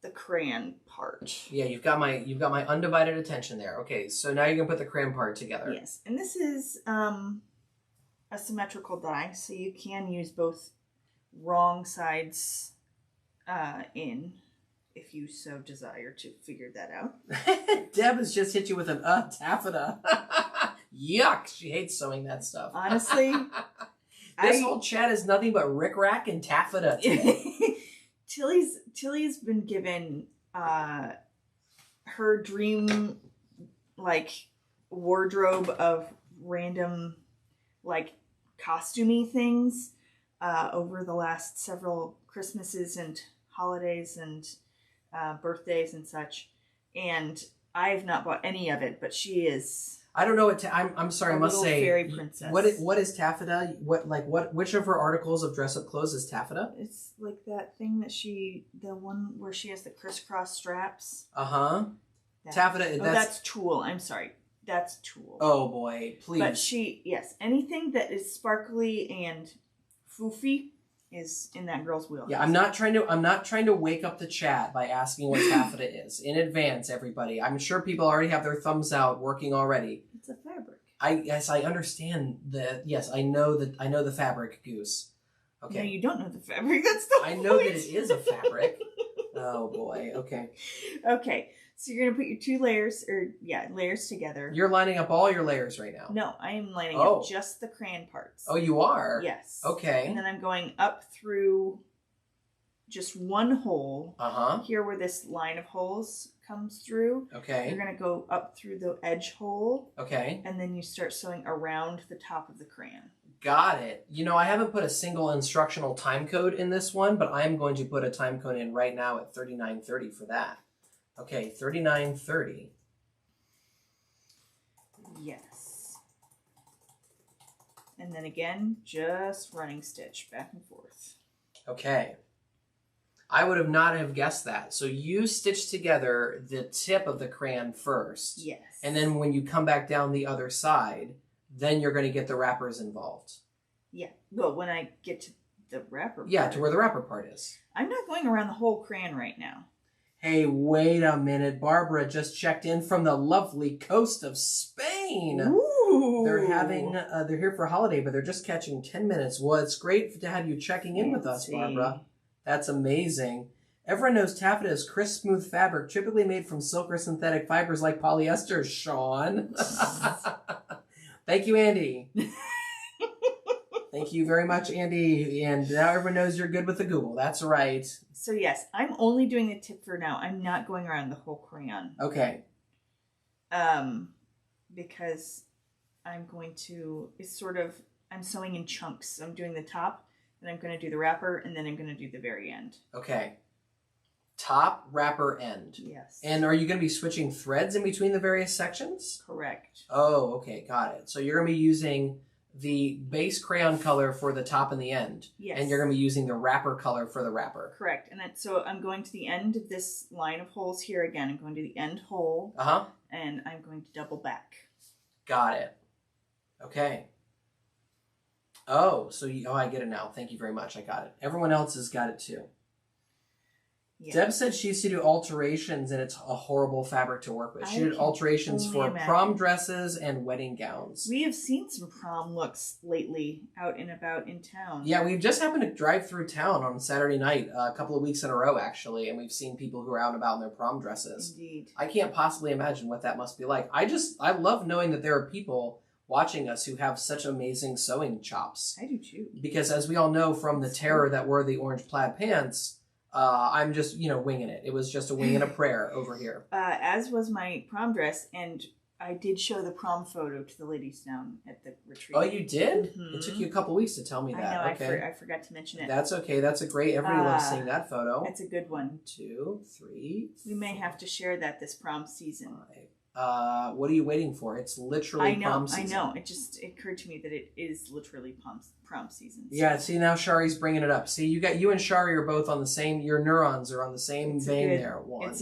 the crayon part. Yeah, you've got my undivided attention there. Okay, so now you can put the crayon part together. Yes, and this is a symmetrical die, so you can use both wrong sides in, if you so desire to figure that out. Deb has just hit you with an taffeta. Yuck! She hates sewing that stuff. Honestly, this whole chat is nothing but rickrack and taffeta. Tilly's been given her dream wardrobe of random costumey things over the last several Christmases and holidays and birthdays and such, and I have not bought any of it, but she is. I don't know what I'm sorry. I must say, fairy princess. What is taffeta? Which of her articles of dress up clothes is taffeta? It's like that thing that the one where she has the crisscross straps. Taffeta. That's tulle. I'm sorry, that's tulle. Oh boy, please. But anything that is sparkly and foofy is in that girl's wheel. Yeah, I'm not trying to wake up the chat by asking what taffeta is in advance, everybody. I'm sure people already have their thumbs out working already. It's a fabric. Yes, I understand that. Yes, I know the fabric, Goose. Okay. No, you don't know the fabric. That's the I know point. that it is a fabric. Oh boy. Okay. Okay. So you're gonna put your two layers, layers together. You're lining up all your layers right now. No, I am lining up just the crayon parts. Oh, you are? Yes. Okay. And then I'm going up through just one hole. Here where this line of holes comes through. Okay. You're gonna go up through the edge hole. Okay. And then you start sewing around the top of the crayon. Got it. You know, I haven't put a single instructional time code in this one, but I'm going to put a time code in right now at 39:30 for that. Okay, 39:30. Yes. And then again, just running stitch back and forth. Okay. I would have not have guessed that. So you stitch together the tip of the crayon first. Yes. And then when you come back down the other side, then you're going to get the wrappers involved. Yeah. Well, when I get to the wrapper part. Yeah, to where the wrapper part is. I'm not going around the whole crayon right now. Hey, wait a minute. Barbara just checked in from the lovely coast of Spain. Ooh. They're here for a holiday, but they're just catching 10 minutes. Well, it's great to have you checking in with us, Barbara. That's amazing. Everyone knows taffeta is crisp, smooth fabric, typically made from silk or synthetic fibers like polyester, Sean. Thank you, Andy. Thank you very much, Andy. And now everyone knows you're good with the Google. That's right. So yes, I'm only doing the tip for now. I'm not going around the whole crayon. Okay. Because I'm going to, I'm sewing in chunks. I'm doing the top, then I'm going to do the wrapper, and then I'm going to do the very end. Okay. Top, wrapper, end. Yes. And are you going to be switching threads in between the various sections? Correct. Oh, okay. Got it. So you're going to be using the base crayon color for the top and the end. Yes. And you're going to be using the wrapper color for the wrapper. Correct. And so I'm going to the end of this line of holes here again. I'm going to the end hole. And I'm going to double back. Got it. Okay. Oh, I get it now. Thank you very much. I got it. Everyone else has got it too. Yeah. Deb said she used to do alterations, and it's a horrible fabric to work with. She did alterations for prom dresses and wedding gowns. We have seen some prom looks lately out and about in town. Yeah, we've just happened to drive through town on Saturday night a couple of weeks in a row, actually, and we've seen people who are out and about in their prom dresses. Indeed. I can't possibly imagine what that must be like. I love knowing that there are people watching us who have such amazing sewing chops. I do too. Because as we all know from the terror that were the orange plaid pants, I'm just, winging it. It was just a wing and a prayer over here. As was my prom dress, and I did show the prom photo to the ladies down at the retreat. Oh, you did? Mm-hmm. It took you a couple weeks to tell me that. I know, okay. I forgot to mention it. That's okay. That's a great, everybody loves seeing that photo. It's a good one. 1, 2, 3. We may have to share that this prom season. 5. What are you waiting for? It's literally prom season. I know. It just occurred to me that it is literally prom season. So. Yeah, see, now Shari's bringing it up. See, you and Shari are both on the same, your neurons are on the same vein there. It's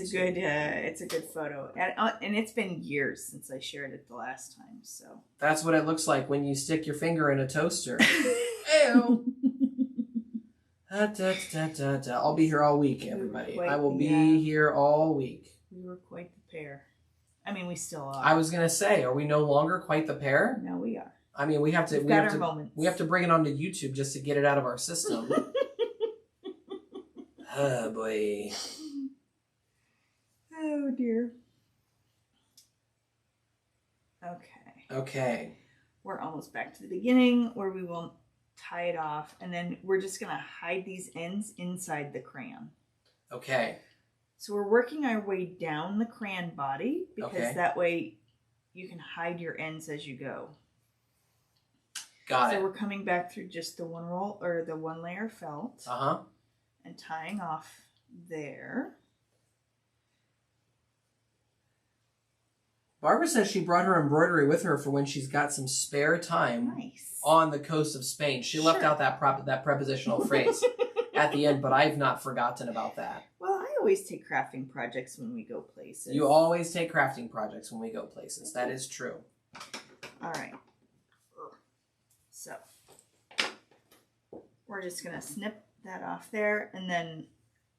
a good photo. And it's been years since I shared it the last time, so. That's what it looks like when you stick your finger in a toaster. Ew. I'll be here all week, everybody. I will be here all week. We were quite the pair. I mean, we still are. I was gonna say, are we no longer quite the pair? No, we are. I mean, we have to bring it onto YouTube just to get it out of our system. Oh boy. Oh dear. Okay. We're almost back to the beginning where we will tie it off, and then we're just gonna hide these ends inside the crayon. Okay. So we're working our way down the crayon body because that way you can hide your ends as you go. Got it. So we're coming back through just the one roll or the one layer felt. And tying off there. Barbara says she brought her embroidery with her for when she's got some spare time on the coast of Spain. She left out that prepositional phrase at the end, but I've not forgotten about that. Well, I always take crafting projects when we go places. You always take crafting projects when we go places. That is true. All right. So we're just going to snip that off there, and then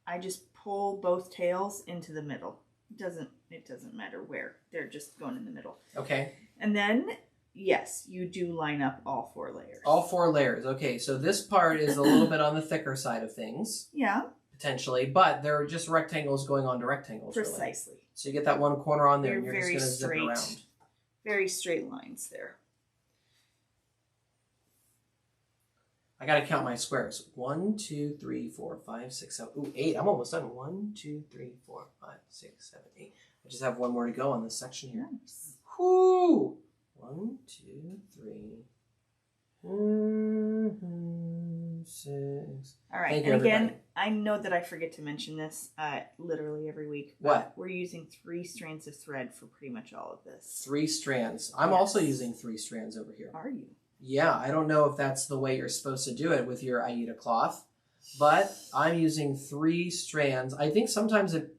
I just pull both tails into the middle. It doesn't matter where. They're just going in the middle. Okay. And then yes, you do line up all 4 layers. All 4 layers. Okay, so this part is a little bit on the thicker side of things. Yeah. Potentially, but they're just rectangles going onto rectangles. Precisely. Really. So you get that one corner on there, and you're very just going to zip it around. Very straight lines there. I got to count my squares. 1, 2, 3, 4, 5, 6, 7. Ooh, 8. I'm almost done. 1, 2, 3, 4, 5, 6, 7, 8. I just have one more to go on this section here. Nice. Whoo! 1, 2, 3, 6. All right, Thank you, and again, everybody. I know that I forget to mention this literally every week. What? We're using 3 strands of thread for pretty much all of this. 3 strands. I'm also using 3 strands over here. Are you? Yeah, I don't know if that's the way you're supposed to do it with your Aida cloth, but I'm using 3 strands. I think sometimes it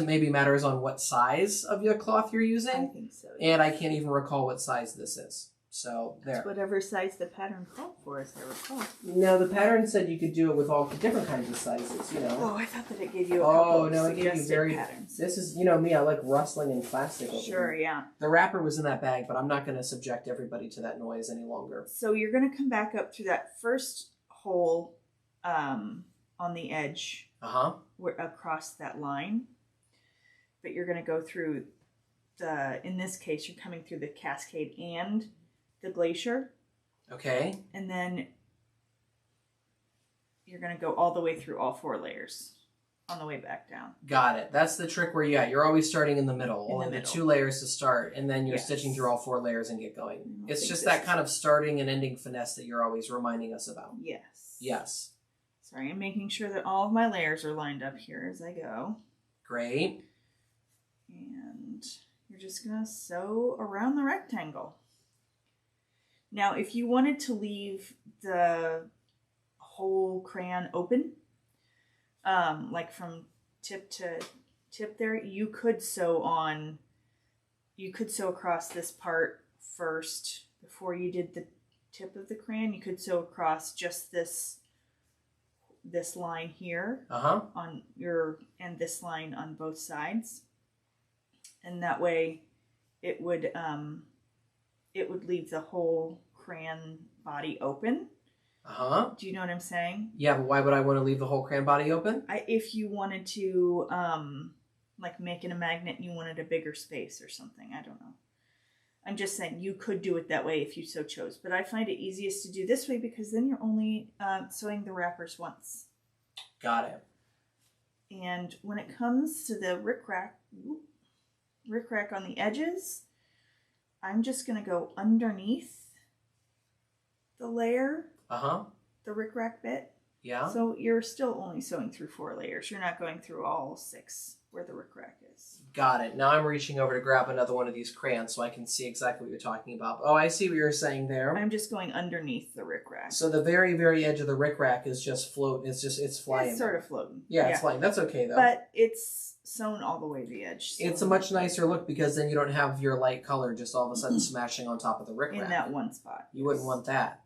maybe matters on what size of your cloth you're using. I think so. And I can't even recall what size this is. So there. It's whatever size the pattern called for, as I recall. No, the pattern said you could do it with all different kinds of sizes, you know. Oh, I thought that it gave you a couple of it gave you very patterns. This is, you know me, I like rustling and plastic over Sure, here. yeah. The wrapper was in that bag, but I'm not going to subject everybody to that noise any longer. So you're going to come back up through that first hole on the edge across that line. But you're going to go through in this case, you're coming through the cascade and the glacier. Okay. And then you're going to go all the way through all 4 layers on the way back down. Got it. That's the trick where, you're always starting in the middle. Only the 2 layers to start, and then you're stitching through all 4 layers and get going. It's just that kind of starting and ending finesse that you're always reminding us about. Yes. Yes. Sorry, I'm making sure that all of my layers are lined up here as I go. Great. And you're just going to sew around the rectangle. Now, if you wanted to leave the whole crayon open, like from tip to tip there, you could sew across this part first before you did the tip of the crayon. You could sew across just this line here on and this line on both sides. And that way it would leave the whole crayon body open. Do you know what I'm saying? Yeah, but why would I want to leave the whole crayon body open? If you wanted to, like making a magnet and you wanted a bigger space or something. I don't know. I'm just saying you could do it that way if you so chose. But I find it easiest to do this way because then you're only sewing the wrappers once. Got it. And when it comes to the rickrack on the edges, I'm just going to go underneath the layer, the rickrack bit. Yeah. So you're still only sewing through 4 layers. You're not going through all 6 where the rickrack is. Got it. Now I'm reaching over to grab another one of these crayons so I can see exactly what you're talking about. Oh, I see what you're saying there. I'm just going underneath the rickrack. So the very, very edge of the rickrack is just floating. It's flying. It's sort of floating. Yeah, it's flying. That's okay though. But it's sewn all the way to the edge. So it's a much nicer look because then you don't have your light color just all of a sudden smashing on top of the rickrack. In that one spot. You wouldn't want that.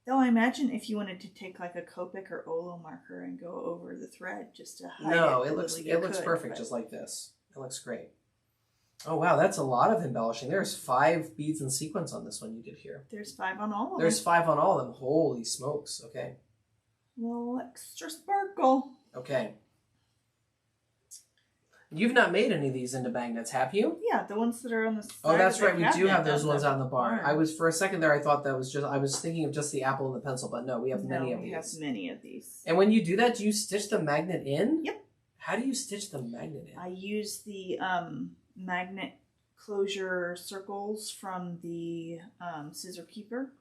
Though I imagine if you wanted to take like a Copic or Olo marker and go over the thread just to hide it looks perfect just like this. It looks great. Oh wow, that's a lot of embellishing. There's 5 beads and sequins on this one you did here. There's 5 on all of them. There's 5 on all of them. Holy smokes. Okay. A little extra sparkle. Okay. You've not made any of these into magnets, have you? Yeah, the ones that are on the side. Oh, that's right. We do have those ones on the barn. I For a second there, I thought that was I was thinking of just the apple and the pencil, but no, we have many of these. We have many of these. And when you do that, do you stitch the magnet in? Yep. How do you stitch the magnet in? I use the magnet closure circles from the Scissor Keeper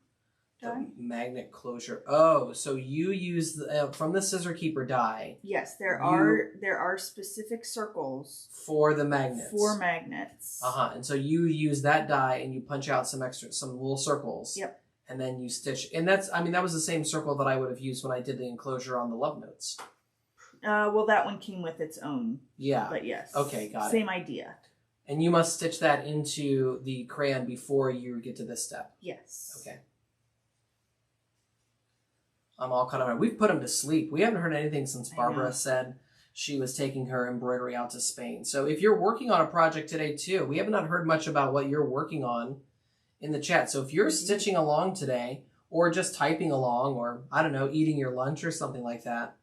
die. The magnet closure. Oh, so you use from the Scissor Keeper die. Yes, there are specific circles for the magnets. For magnets. And so you use that die and you punch out some little circles. Yep. And then you stitch. And that was the same circle that I would have used when I did the enclosure on the love notes. Well, that one came with its own. Yeah. But yes. Okay, got it. Same idea. And you must stitch that into the crayon before you get to this step. Yes. Okay. I'm all caught up. We've put him to sleep. We haven't heard anything since Barbara said she was taking her embroidery out to Spain. So if you're working on a project today too, we have not heard much about what you're working on. in the chat. So if you're stitching along today, or just typing along, or I don't know, eating your lunch or something like that,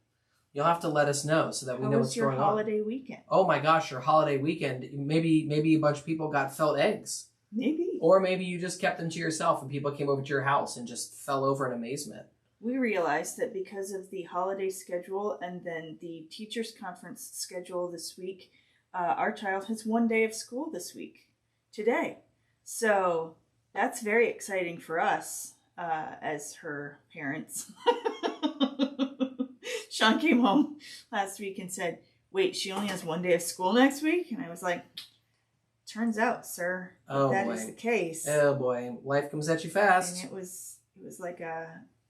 you'll have to let us know so that we know what's going on. How was your holiday weekend? Oh my gosh, your holiday weekend. Maybe a bunch of people got felt eggs. Maybe. Or maybe you just kept them to yourself and people came over to your house and just fell over in amazement. We realized that because of the holiday schedule and then the teachers' conference schedule this week, our child has 1 day of school this week, today. So that's very exciting for us as her parents. Sean came home last week and said, wait, she only has 1 day of school next week? And I was like, turns out, sir, that is the case. Oh boy, life comes at you fast. And it was like a,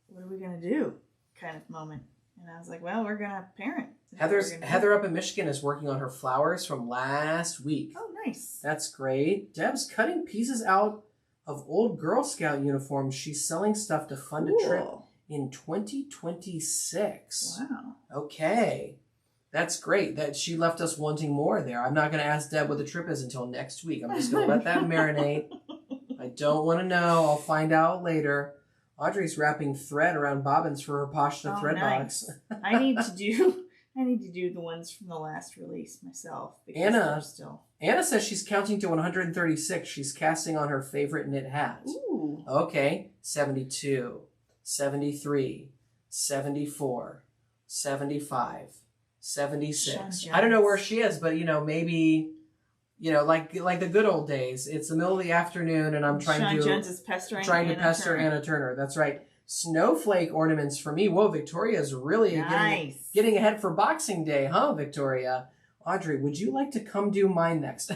what are we going to do kind of moment. And I was like, well, we're going to parent. Heather up in Michigan is working on her flowers from last week. Oh, nice. That's great. Deb's cutting pieces out of old Girl Scout uniforms. She's selling stuff to fund a trip in 2026. Wow. Okay. That's great. That she left us wanting more there. I'm not going to ask Deb what the trip is until next week. I'm just going to let that marinate. I don't want to know. I'll find out later. Audrey's wrapping thread around bobbins for her Pashta thread box. I need to do the ones from the last release myself. Anna says she's counting to 136. She's casting on her favorite knit hat. Ooh. Okay. 72, 73, 74, 75, 76. I don't know where she is, but maybe, like the good old days. It's the middle of the afternoon and I'm trying to pester Anna Turner. That's right. Snowflake ornaments for me. Whoa, Victoria's really getting ahead for Boxing Day, huh, Victoria? Audrey, would you like to come do mine next?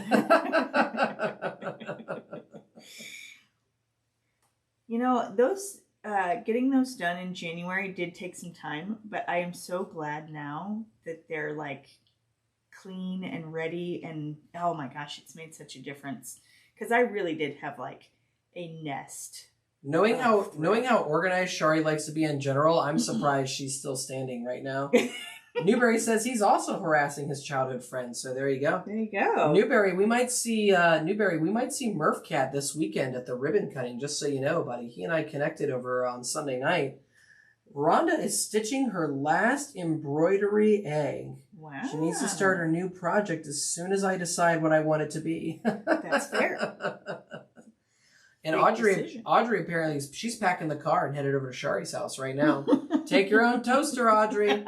Those getting those done in January did take some time, but I am so glad now that they're like clean and ready, and oh my gosh, it's made such a difference because I really did have like a nest. Knowing how organized Shari likes to be in general, I'm surprised she's still standing right now. Newberry says he's also harassing his childhood friends, so there you go. There you go. Newberry, we might see Murph Cat this weekend at the ribbon cutting, just so you know, buddy. He and I connected over on Sunday night. Rhonda is stitching her last embroidery egg. Wow. She needs to start her new project as soon as I decide what I want it to be. That's fair. And Audrey apparently, she's packing the car and headed over to Shari's house right now. Take your own toaster, Audrey.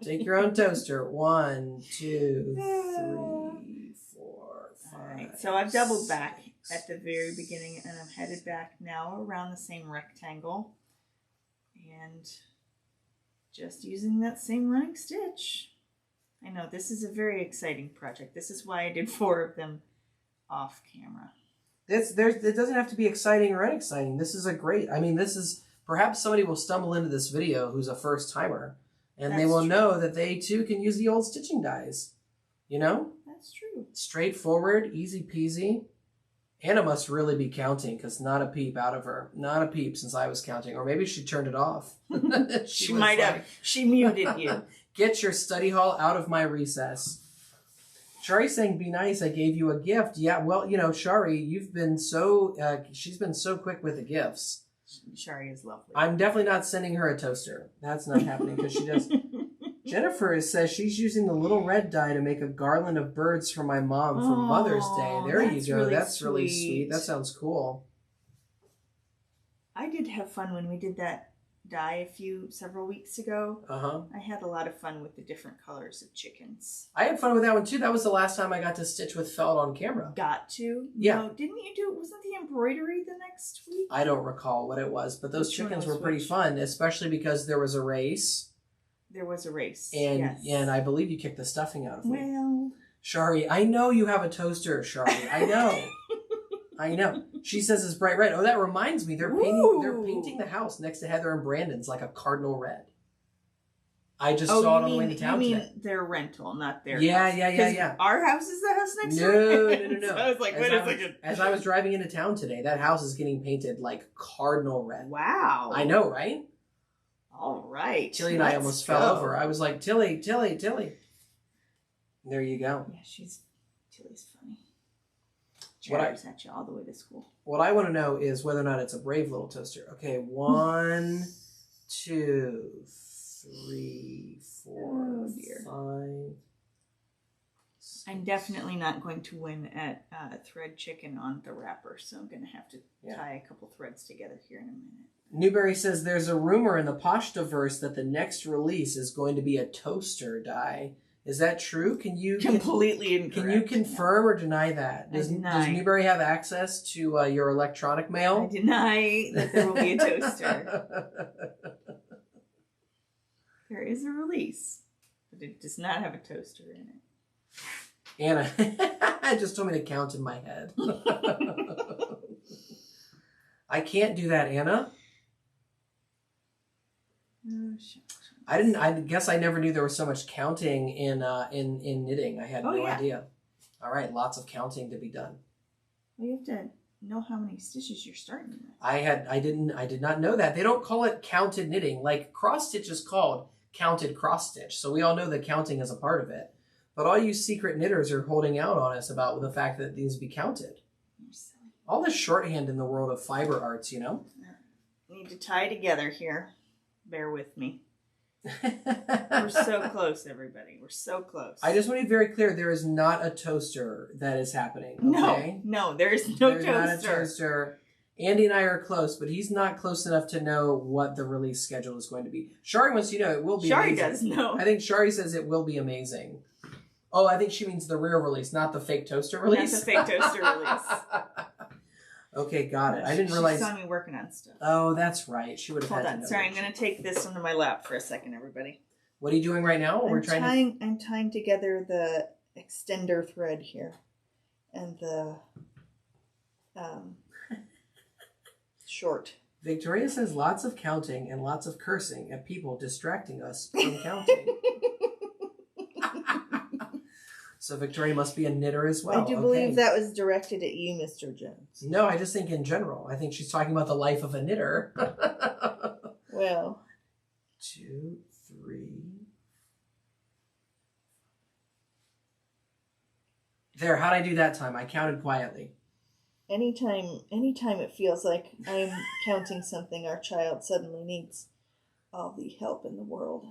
Take your own toaster. 1, 2, 3, 4, 5. All right. So I've doubled back at the very beginning, and I'm headed back now around the same rectangle, and just using that same running stitch. I know this is a very exciting project. This is why I did 4 of them off camera. It doesn't have to be exciting or unexciting. This is perhaps somebody will stumble into this video who's a first timer, and they will know that they too can use the old stitching dies. That's true. Straightforward, easy peasy. Anna must really be counting because not a peep out of her. Not a peep since I was counting, or maybe she turned it off. she might have. She muted you. Get your study hall out of my recess. Shari's saying, be nice, I gave you a gift. Yeah, well, Shari, you've been she's been so quick with the gifts. Shari is lovely. I'm definitely not sending her a toaster. That's not happening because she does. Jennifer says she's using the little red dye to make a garland of birds for my mom for Mother's Day. There you go. Really that's really sweet. That sounds cool. I did have fun when we did that dye several weeks ago. I had a lot of fun with the different colors of chickens. I had fun with that one too. That was the last time I got to stitch with felt on camera. Got to? Yeah. No, wasn't the embroidery the next week? I don't recall what it was, but those chickens were pretty fun, especially because there was a race. There was a race. And I believe you kicked the stuffing out of me. Well, Shari, I know you have a toaster, Shari. I know. I know. She says it's bright red. Oh, that reminds me. They're painting the house next to Heather and Brandon's like a cardinal red. I just saw it on the way to town today. You mean their rental, not their house? Yeah. Our house is the house next door? No. So I was like, wait a second. As I was driving into town today, that house is getting painted like cardinal red. Wow. I know, right? All right. Tilly and I almost fell over. I was like, Tilly. There you go. Yeah, Tilly's funny. chatters at you all the way to school. What I want to know is whether or not it's a brave little toaster. Okay, 1, 2, 3, 4, 5. I'm definitely not going to win at thread chicken on the wrapper, so I'm going to have to tie a couple threads together here in a minute. Newberry says there's a rumor in the Pashtaverse that the next release is going to be a toaster die. Is that true? Can you completely incorrect? Can you confirm or deny that? Does Newberry have access to your electronic mail? I deny that there will be a toaster. There is a release, but it does not have a toaster in it. Anna just told me to count in my head. I can't do that, Anna. Oh, shit. I guess I never knew there was so much counting in knitting. I had no idea. All right, lots of counting to be done. Well, you have to know how many stitches you're starting with. I did not know that. They don't call it counted knitting. Like cross stitch is called counted cross stitch. So we all know that counting is a part of it. But all you secret knitters are holding out on us about the fact that it needs to be counted. All this shorthand in the world of fiber arts, you know? Need to tie together here. Bear with me. We're so close, everybody. We're so close. I just want to be very clear. There is not a toaster that is happening. Okay? No, there is no toaster. There's not a toaster. Andy and I are close, but he's not close enough to know what the release schedule is going to be. Shari wants you to know it will be Shari amazing. Does know. I think Shari says it will be amazing. Oh, I think she means the real release, not the fake toaster release. Not the fake toaster release. Okay, got it. I didn't realize. She saw me working on stuff. Oh, that's right. She would have had to know. Sorry, I'm going to take this onto my lap for a second, everybody. What are you doing right now? I'm tying together the extender thread here, and the short. Victoria says lots of counting and lots of cursing at people distracting us from counting. So Victoria must be a knitter as well. I do believe that was directed at you, Mr. Jones. No, I just think in general. I think she's talking about the life of a knitter. Well. 2, 3. There, how'd I do that time? I counted quietly. Anytime it feels like I'm counting something, our child suddenly needs all the help in the world.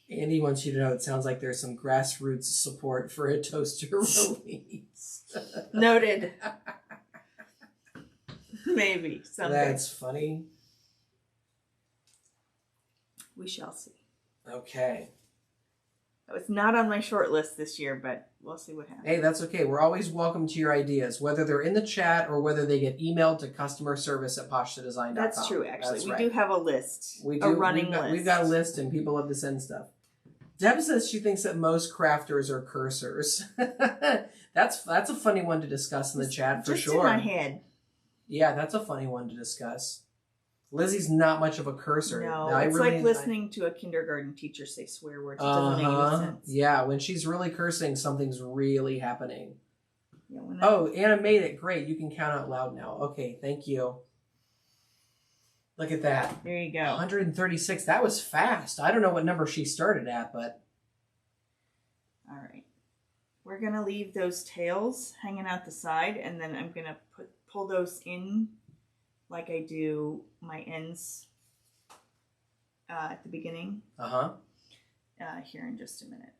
Andy wants you to know it sounds like there's some grassroots support for a toaster release. Noted. Maybe someday. That's funny. We shall see. Okay. That was not on my short list this year, but we'll see what happens. Hey, that's okay. We're always welcome to your ideas, whether they're in the chat or whether they get emailed to customer service at poshttodesign.com. That's true, actually. We do have a list. We do. A running list. We've got a list, and people love to send stuff. Deb says she thinks that most crafters are cursors. That's a funny one to discuss in the chat for sure. Just in my head. Yeah, that's a funny one to discuss. Lizzie's not much of a cursor. No, it's like listening to a kindergarten teacher say swear words. It doesn't make any sense. Yeah, when she's really cursing, something's really happening. Yeah, Anna made it. Great. You can count out loud now. Okay, thank you. Look at that. There you go. 136. That was fast. I don't know what number she started at, but... All right. We're going to leave those tails hanging out the side, and then I'm going to pull those in like I do my ends at the beginning. Here in just a minute.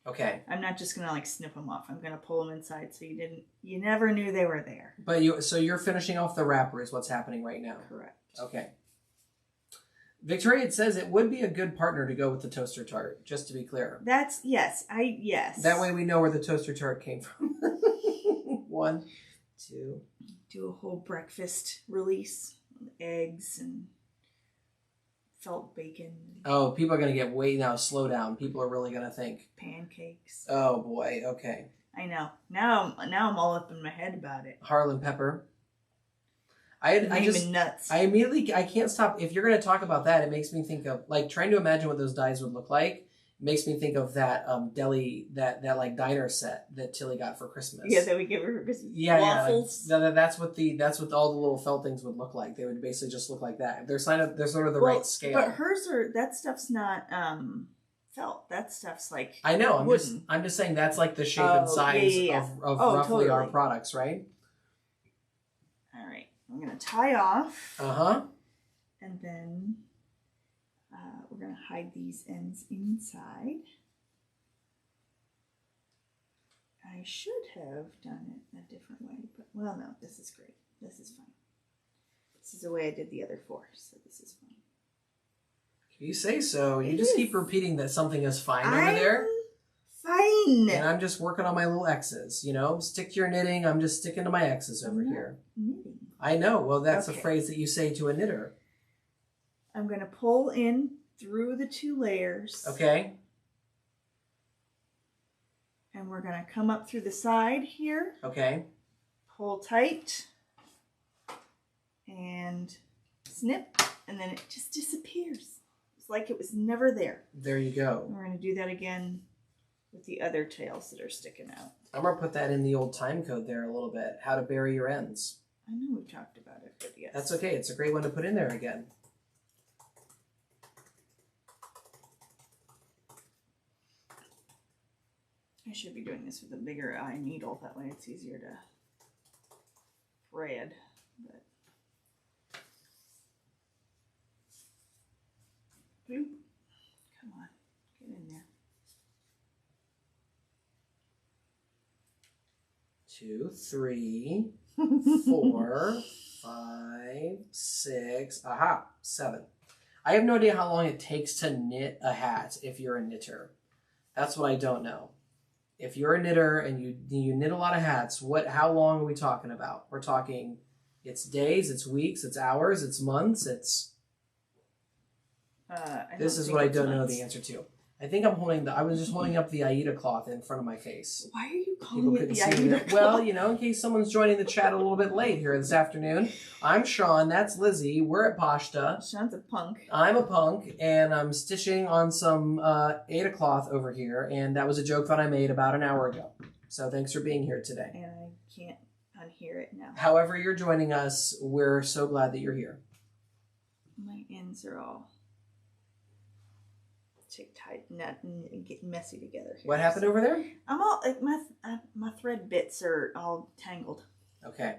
Okay. I'm not just going to like snip them off. I'm going to pull them inside so you never knew they were there. But so you're finishing off the wrapper is what's happening right now. Correct. Okay. Victoria says it would be a good partner to go with the toaster tart, just to be clear. Yes. That way we know where the toaster tart came from. 1, 2. Do a whole breakfast release. Eggs and felt bacon. Oh, people are going to get now. Slow down. People are really going to think. Pancakes. Oh, boy. Okay. I know. Now I'm all up in my head about it. Harlan Pepper. I immediately, I can't stop. If you're going to talk about that, it makes me think of, like, trying to imagine what those dies would look like. It makes me think of that deli, that like diner set that Tilly got for Christmas. Yeah, that we give her for Christmas. Yeah, waffles. Yeah, like, that's what all the little felt things would look like. They would basically just look like that. They're sort of the right scale. But that stuff's not felt. That stuff's like I know. wooden. I'm just saying that's like the shape and size of roughly our totally. products, right? All right. I'm gonna tie off. And then we're gonna hide these ends inside. I should have done it a different way, but well, no, this is great. This is fine. This is the way I did the other 4, so this is fine. You say so. You just keep repeating that something is fine over there. Fine. And I'm just working on my little X's, you know? Stick to your knitting. I'm just sticking to my X's over here. Knitting. I know. Well, that's a phrase that you say to a knitter. I'm going to pull in through the 2 layers. Okay. And we're going to come up through the side here. Okay. Pull tight. And snip. And then it just disappears. It's like it was never there. There you go. And we're going to do that again with the other tails that are sticking out. I'm going to put that in the old time code there a little bit. How to bury your ends. I know we talked about it, but yes. That's okay. It's a great one to put in there again. I should be doing this with a bigger eye needle. That way it's easier to thread. But boop. Come on. Get in there. 2, 3, 4, 5, 6. Aha, 7. I have no idea how long it takes to knit a hat if you're a knitter. That's what I don't know. If you're a knitter and you knit a lot of hats, how long are we talking about? We're talking, it's days, it's weeks, it's hours, it's months, it's... this is what I don't know the answer to. I think I was just holding up the Aida cloth in front of my face. Why are you calling it the Aida cloth? Well, you know, in case someone's joining the chat a little bit late here this afternoon. I'm Sean, that's Lizzie, we're at Pashta. Sean's a punk. I'm a punk, and I'm stitching on some Aida cloth over here, and that was a joke that I made about an hour ago. So thanks for being here today. And I can't unhear it now. However you're joining us, we're so glad that you're here. My ends are all tight and get messy together here. What happened over there? I'm all like my thread bits are all tangled. Okay.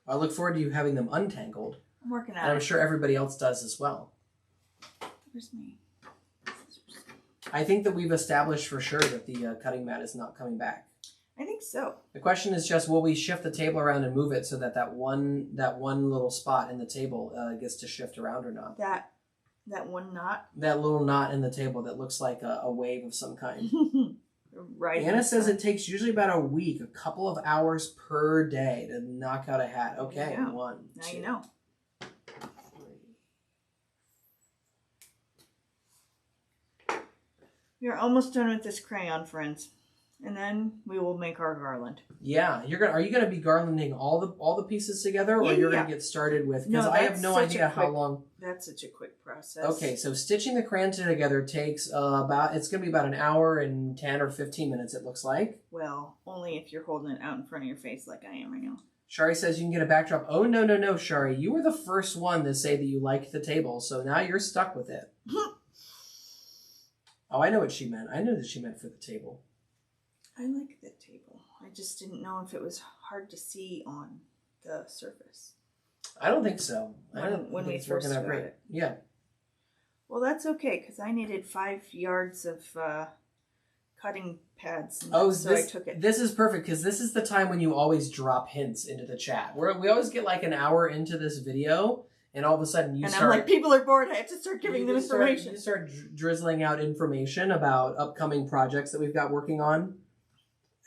I look forward to you having them untangled. I'm working on it. And I'm sure everybody else does as well. Where's me? I think that we've established for sure that the cutting mat is not coming back. I think so. The question is just, will we shift the table around and move it so that one little spot in the table gets to shift around or not? That one knot? That little knot in the table that looks like a wave of some kind. Right. Anna says it takes usually about a week, a couple of hours per day to knock out a hat. Okay, yeah. 1, now 2, you know. 3. We're almost done with this crayon, friends. And then we will make our garland. Yeah, are you gonna be garlanding all the pieces together, or you're gonna get started with? Because I have no idea how long. That's such a quick process. Okay, so stitching the crayon together takes it's gonna be about an hour and 10 or 15 minutes. It looks like. Well, only if you're holding it out in front of your face like I am right now. Shari says you can get a backdrop. Oh no, Shari, you were the first one to say that you liked the table, so now you're stuck with it. Oh, I know what she meant. I know that she meant for the table. I like the table. I just didn't know if it was hard to see on the surface. I don't think so. When we first got it. Yeah. Well, that's okay, because I needed 5 yards of cutting pads. So I took it. This is perfect, because this is the time when you always drop hints into the chat. We always get like an hour into this video, and all of a sudden I'm like, people are bored. I have to start giving them information. You start drizzling out information about upcoming projects that we've got working on.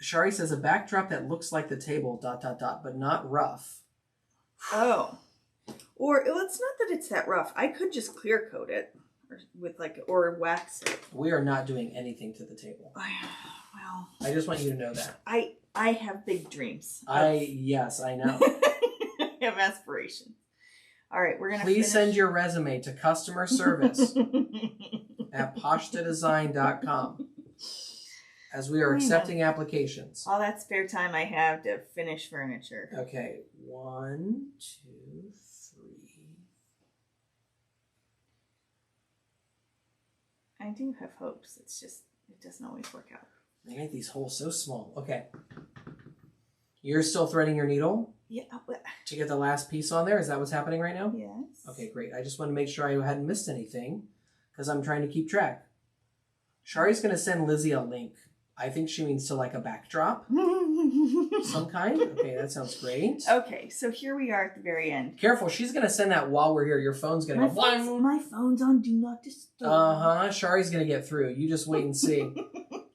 Shari says a backdrop that looks like the table, ... but not rough. Oh. Or, well, it's not that it's that rough. I could just clear coat it or wax it. We are not doing anything to the table. Well. I just want you to know that. I have big dreams. Yes, I know. I have aspirations. All right, we're going to Please send your resume to customer service at pashtadesign.com. As we are accepting applications. All that spare time I have to finish furniture. Okay, 1, 2, 3, I do have hopes. It's just, it doesn't always work out. They make these holes so small. Okay. You're still threading your needle? Yeah. To get the last piece on there? Is that what's happening right now? Yes. Okay, great. I just want to make sure I hadn't missed anything because I'm trying to keep track. Shari's going to send Lizzie a link. I think she means to like a backdrop. Some kind. Okay, that sounds great. Okay, so here we are at the very end. Careful, she's going to send that while we're here. Your phone's going to go. My phone's on Do Not Disturb. Shari's going to get through. You just wait and see.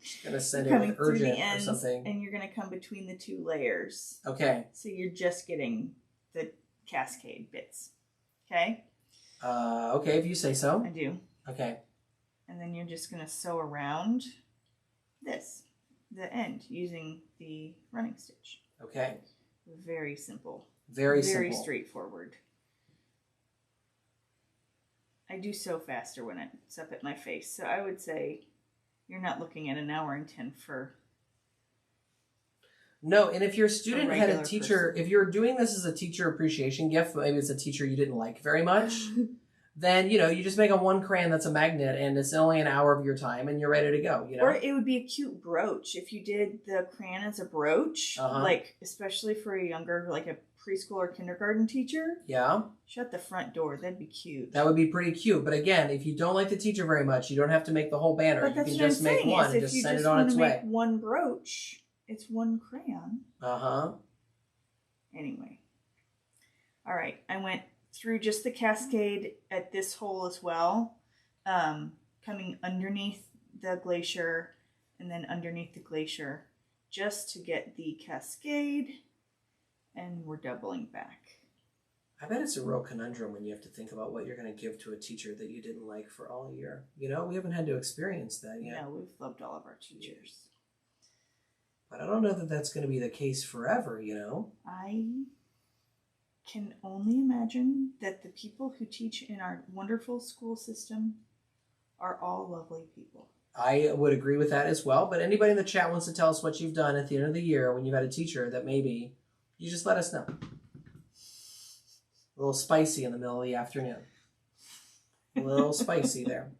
She's going to send it with urgent or something. And you're going to come between the two layers. Okay. So you're just getting the cascade bits. Okay? Okay, if you say so. I do. Okay. And then you're just going to sew around this, the end, using the running stitch. Okay. Very simple. Very simple. Very straightforward. I do sew faster when it's up at my face, so I would say you're not looking at an hour and 10 for... No, and if your student had a regular teacher, if you're doing this as a teacher appreciation gift, maybe it's a teacher you didn't like very much, then, you just make a one crayon that's a magnet and it's only an hour of your time and you're ready to go, Or it would be a cute brooch. If you did the crayon as a brooch, like, especially for a younger, like a preschool or kindergarten teacher. Yeah. Shut the front door. That'd be cute. That would be pretty cute. But again, if you don't like the teacher very much, you don't have to make the whole banner. But you can just make one and just send it on its way. If you just want to make one brooch, it's one crayon. Anyway. All right. I went through just the cascade at this hole as well, coming underneath the glacier and then underneath the glacier just to get the cascade, and we're doubling back. I bet it's a real conundrum when you have to think about what you're going to give to a teacher that you didn't like for all year. We haven't had to experience that yet. No, we've loved all of our teachers. But I don't know that that's going to be the case forever, I can only imagine that the people who teach in our wonderful school system are all lovely people. I would agree with that as well. But anybody in the chat wants to tell us what you've done at the end of the year when you've had a teacher that maybe you just let us know. A little spicy in the middle of the afternoon. A little spicy there.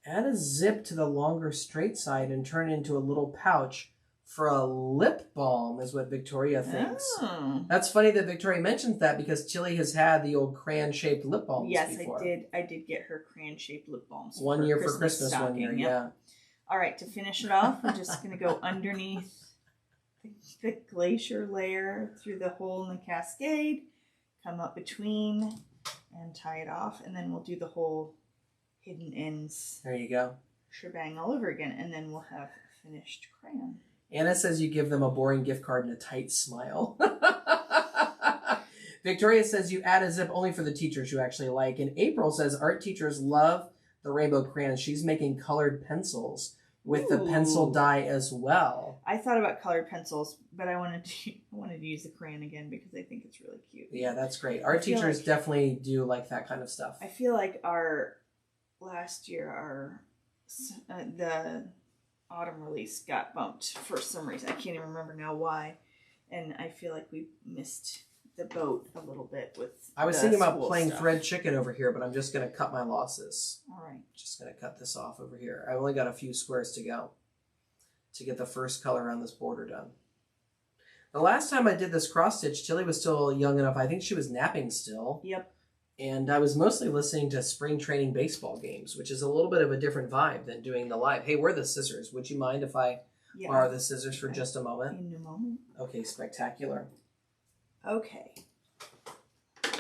Add a zip to the longer straight side and turn it into a little pouch for a lip balm is what Victoria thinks. Oh. That's funny that Victoria mentions that because Chili has had the old crayon-shaped lip balms before. Yes, I did get her crayon-shaped lip balms. One year for Christmas, one year, yeah. All right, to finish it off, I'm just going to go underneath the glacier layer through the hole in the cascade, come up between, and tie it off, and then we'll do the whole hidden ends. There you go. Shebang all over again, and then we'll have a finished crayon. Anna says you give them a boring gift card and a tight smile. Victoria says you add a zip only for the teachers you actually like. And April says art teachers love the rainbow crayons. She's making colored pencils with the pencil dye as well. I thought about colored pencils, but I wanted to use the crayon again because I think it's really cute. Yeah, that's great. Art teachers definitely do like that kind of stuff. I feel like last year, the autumn release got bumped for some reason. I can't even remember now why. And I feel like we missed the boat a little bit with I was thinking about playing thread chicken over here, but I'm just going to cut my losses. All right. Just going to cut this off over here. I've only got a few squares to go to get the first color on this border done. The last time I did this cross stitch, Tilly was still young enough. I think she was napping still. Yep. And I was mostly listening to spring training baseball games, which is a little bit of a different vibe than doing the live. Hey, where are the scissors? Would you mind if I borrow the scissors for just a moment? In a moment. Okay, spectacular. Okay.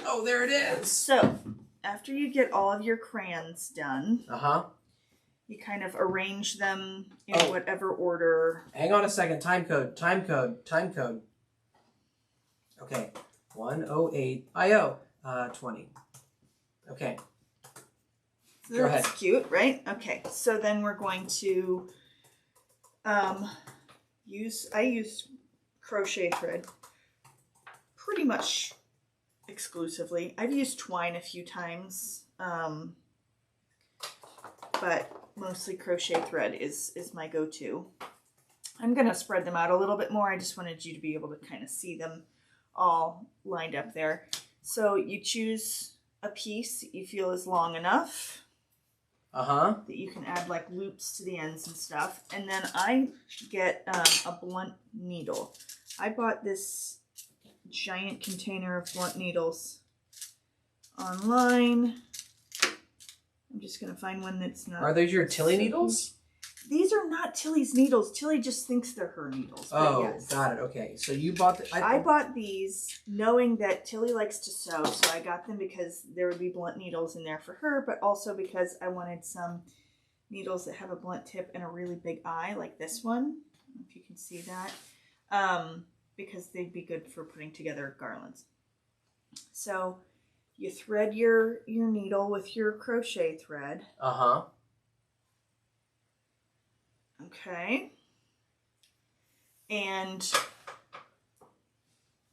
Oh, there it is. So, after you get all of your crayons done, you kind of arrange them in whatever order. Hang on a second. Time code. Okay. 108 IO 20. Okay. So go ahead. That's cute, right? Okay. So then we're going to I use crochet thread pretty much exclusively. I've used twine a few times, but mostly crochet thread is my go-to. I'm going to spread them out a little bit more. I just wanted you to be able to kind of see them all lined up there. So you choose a piece that you feel is long enough. Uh-huh. that you can add like loops to the ends and stuff. And then I get a blunt needle. I bought this giant container of blunt needles online. I'm just going to find one that's not... Are those your Tilly needles? These are not Tilly's needles. Tilly just thinks they're her needles. Oh, yes. got it. Okay. So you bought... I bought these knowing that Tilly likes to sew, so I got them because there would be blunt needles in there for her, but also because I wanted some needles that have a blunt tip and a really big eye, like this one. I don't know if you can see that. Because they'd be good for putting together garlands. So you thread your needle with your crochet thread. Uh-huh. Okay. And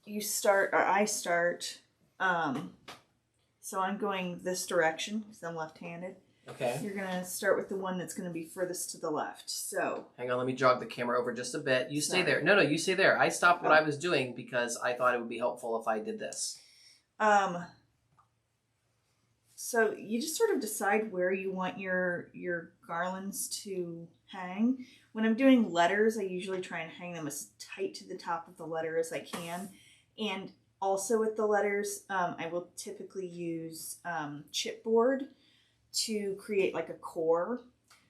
you start, or I start, so I'm going this direction because I'm left-handed. Okay. You're going to start with the one that's going to be furthest to the left. So. Hang on, let me jog the camera over just a bit. You stay there. No, you stay there. I stopped what I was doing because I thought it would be helpful if I did this. So you just sort of decide where you want your garlands to hang. When I'm doing letters, I usually try and hang them as tight to the top of the letter as I can. And also with the letters, I will typically use chipboard to create like a core.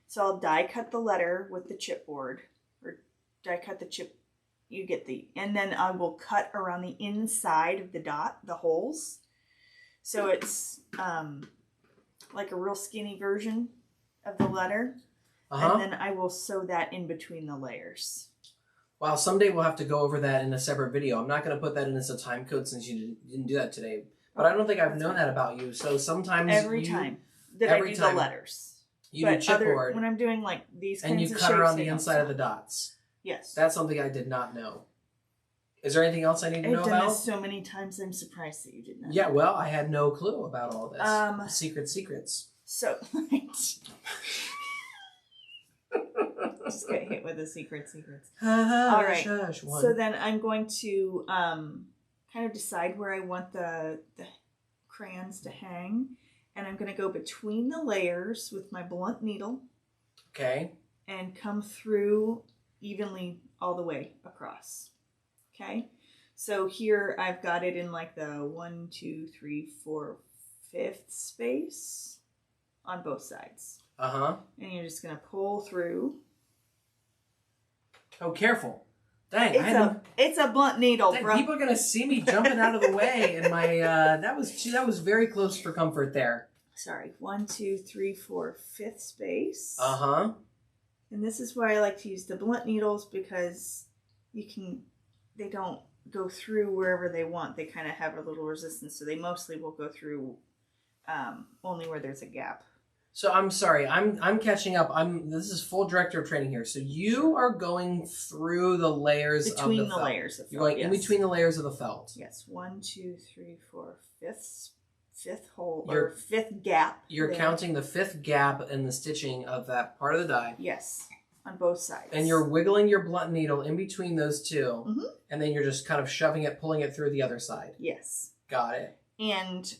So I'll die cut the letter with the chipboard, or die cut the chip, you get and then I will cut around the inside of the dot, the holes. So it's like a real skinny version of the letter. And then I will sew that in between the layers. Wow, someday we'll have to go over that in a separate video. I'm not going to put that in as a time code since you didn't do that today. But I don't think I've known that about you. So sometimes every time that I do the letters. You do chipboard. When I'm doing like these kinds of shapes. And you cut around the inside of the dots. Yes. That's something I did not know. Is there anything else I need to know about? I've done this so many times, I'm surprised that you did not. Yeah, well, I had no clue about all this. Secrets. So, right. Just get hit with the secrets. All right. So then I'm going to kind of decide where I want the crayons to hang. And I'm going to go between the layers with my blunt needle. Okay. And come through evenly all the way across. Okay. So here I've got it in like the 1, 2, 3, 4, 5th space on both sides. Uh-huh. And you're just going to pull through. Oh, careful. Dang, it's a blunt needle, dang, bro. People are gonna see me jumping out of the way, and my that was very close for comfort there. Sorry, 1, 2, 3, 4, 5th space. Uh-huh. And this is why I like to use the blunt needles, because they don't go through wherever they want. They kind of have a little resistance, so they mostly will go through only where there's a gap. So I'm sorry, I'm catching up. This is full director of training here. So you are going through the layers of the felt. Between the layers of felt. You're going in between the layers of the felt. Yes. 1, 2, 3, 4, 5th hole, or 5th gap. You're counting the 5th gap in the stitching of that part of the die. Yes. On both sides. And you're wiggling your blunt needle in between those two. Mm-hmm. And then you're just kind of shoving it, pulling it through the other side. Yes. Got it. And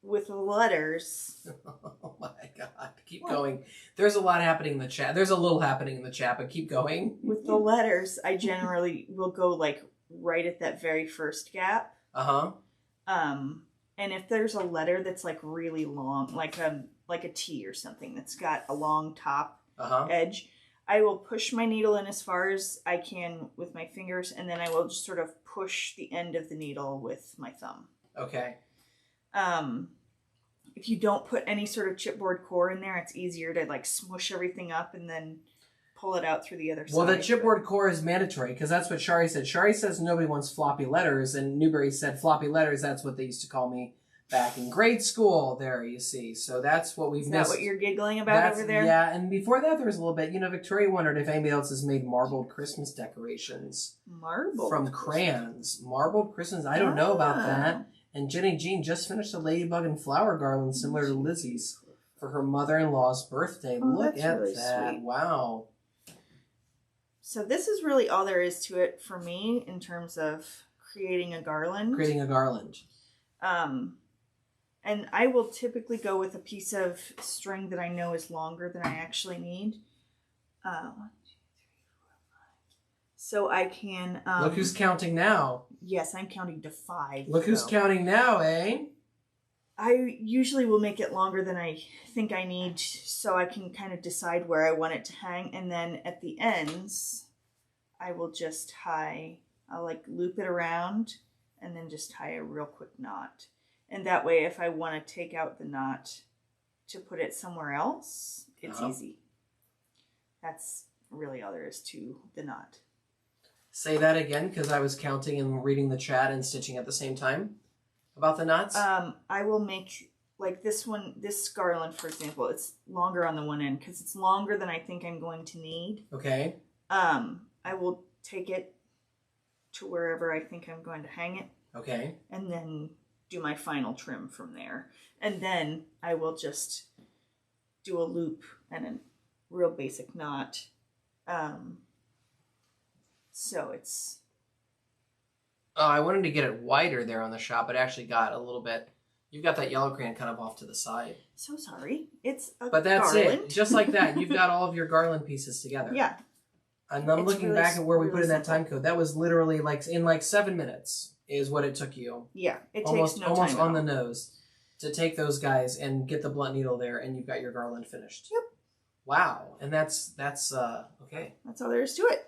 with the letters. Oh my God. Keep going. There's a lot happening in the chat. There's a little happening in the chat, but keep going. With the letters, I generally will go like right at that very first gap. Uh-huh. And if there's a letter that's like really long, like a T or something that's got a long top edge, I will push my needle in as far as I can with my fingers, and then I will just sort of push the end of the needle with my thumb. Okay. If you don't put any sort of chipboard core in there, it's easier to like smush everything up and then pull it out through the other side. Well, the chipboard core is mandatory because that's what Shari said. Shari says nobody wants floppy letters, and Newberry said floppy letters. That's what they used to call me back in grade school. There, you see. So that's what we've missed. Is that what you're giggling about over there? Yeah, and before that, there was a little bit. Victoria wondered if anybody else has made marbled Christmas decorations. Marbled? From crayons. Marbled Christmas. I don't know about that. And Jenny Jean just finished a ladybug and flower garland similar to Lizzie's for her mother-in-law's birthday. Oh, Look that's at really that. sweet. Wow. So this is really all there is to it for me in terms of creating a garland. Creating a garland. And And I will typically go with a piece of string that I know is longer than I actually need. 1, 2, 3, 4, 5. So I can... Look who's counting now. Yes, I'm counting to 5. Look who's counting now, eh? I usually will make it longer than I think I need so I can kind of decide where I want it to hang. And then at the ends, I will just I'll like loop it around and then just tie a real quick knot. And that way, if I want to take out the knot to put it somewhere else, it's easy. That's really all there is to the knot. Say that again, because I was counting and reading the chat and stitching at the same time. About the knots? I will make, like this one, this garland, for example, it's longer on the one end because it's longer than I think I'm going to need. Okay. I will take it to wherever I think I'm going to hang it. Okay. And then do my final trim from there. And then I will just do a loop and a real basic knot. So it's... I wanted to get it wider there on the shop, but it actually got a little bit... You've got that yellow crayon kind of off to the side. So sorry. It's a But that's garland. it. Just like that. You've got all of your garland pieces together. Yeah. And I'm looking really, back at where we put in that simple. time code. That was literally in 7 minutes is what it took you. Yeah. It Almost takes no time almost at on all. the nose to take those guys and get the blunt needle there, and you've got your garland finished. Yep. Wow. And that's okay. That's all there is to it.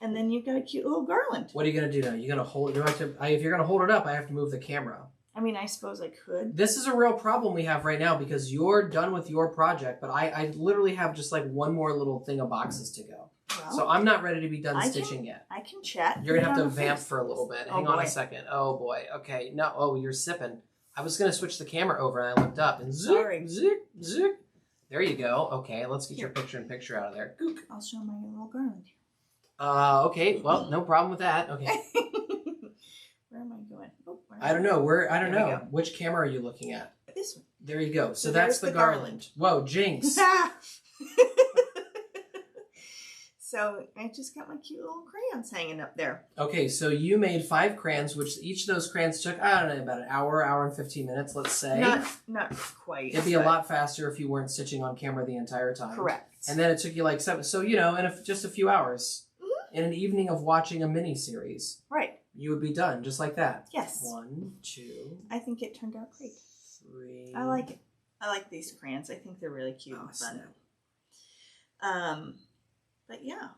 And then you've got a cute little garland. What are you gonna do now? You're gonna hold it. If you're gonna hold it up, I have to move the camera. I mean, I suppose I could. This is a real problem we have right now because you're done with your project, but I literally have just like one more little thing of boxes to go. Well, So I'm not ready to be done stitching yet. I can chat. You're gonna have to Put it on vamp the for a little bit. Oh, Hang on boy. a second. Oh boy. Okay. No. Oh, you're sipping. I was gonna switch the camera over and I looked up and zoop, Sorry. zoop, zoop. There you go. Okay, let's get your picture out of there. Gook. I'll show my little garland. Okay. Well, no problem with that. Okay. Where am I going? Oh, I don't know. I don't There we know. go. Which camera are you looking at? This one. There you go. So So that's there's the the garland. Whoa, jinx. So I just got my cute little crayons hanging up there. Okay, so you made 5 crayons, which each of those crayons took, I don't know, about an hour and 15 minutes, let's say. Not quite. It'd be a lot faster if you weren't stitching on camera the entire time. Correct. And then it took you like 7, so in just a few hours, in an evening of watching a mini-series, Right. you would be done, just like that. Yes. 1, 2, I think it turned out great. 3. I like it. I like these crayons. I think they're really cute and fun. But yeah.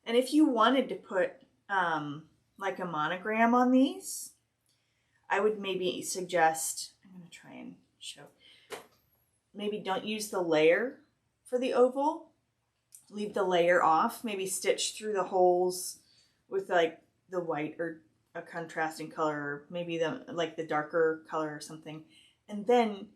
And if you wanted to put like a monogram on these, I would maybe suggest, I'm going to try and show, maybe don't use the layer for the oval. Leave the layer off. Maybe stitch through the holes with like the white or a contrasting color, or maybe the darker color or something. And then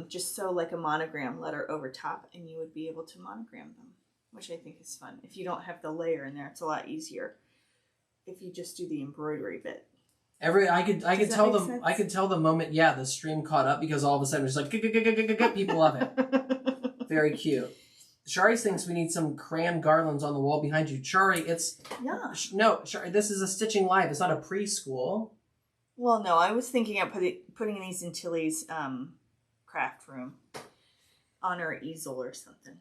just sew like a monogram letter over top and you would be able to monogram them, which I think is fun. If you don't have the layer in there, it's a lot easier if you just do the embroidery bit. I could tell the moment the stream caught up because all of a sudden it's like people love it. Very cute. Shari thinks we need some crayon garlands on the wall behind you. Shari, Shari, this is a Stitching Live. It's not a preschool. Well, no, I was thinking of putting these in Tilly's craft room on her easel or something.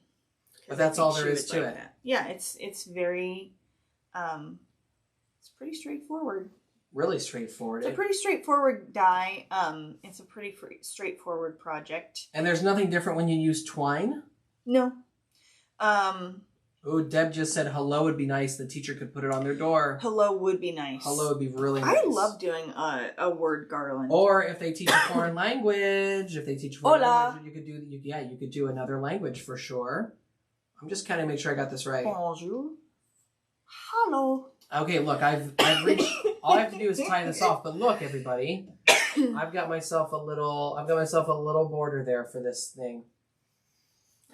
But that's all there is to it. That. Yeah, it's very, it's pretty straightforward. Really straightforward. It's a pretty straightforward die. It's a pretty straightforward project. And there's nothing different when you use twine? No. Oh, Deb just said hello would be nice. The teacher could put it on their door. Hello would be nice. Hello would be really nice. I love doing a word garland. Or if they teach a foreign language, language, you could do another language for sure. I'm just kind of make sure I got this right. Bonjour. Hello. Okay, look, I've reached. All I have to do is tie this off. But look, everybody, I've got myself a little border there for this thing.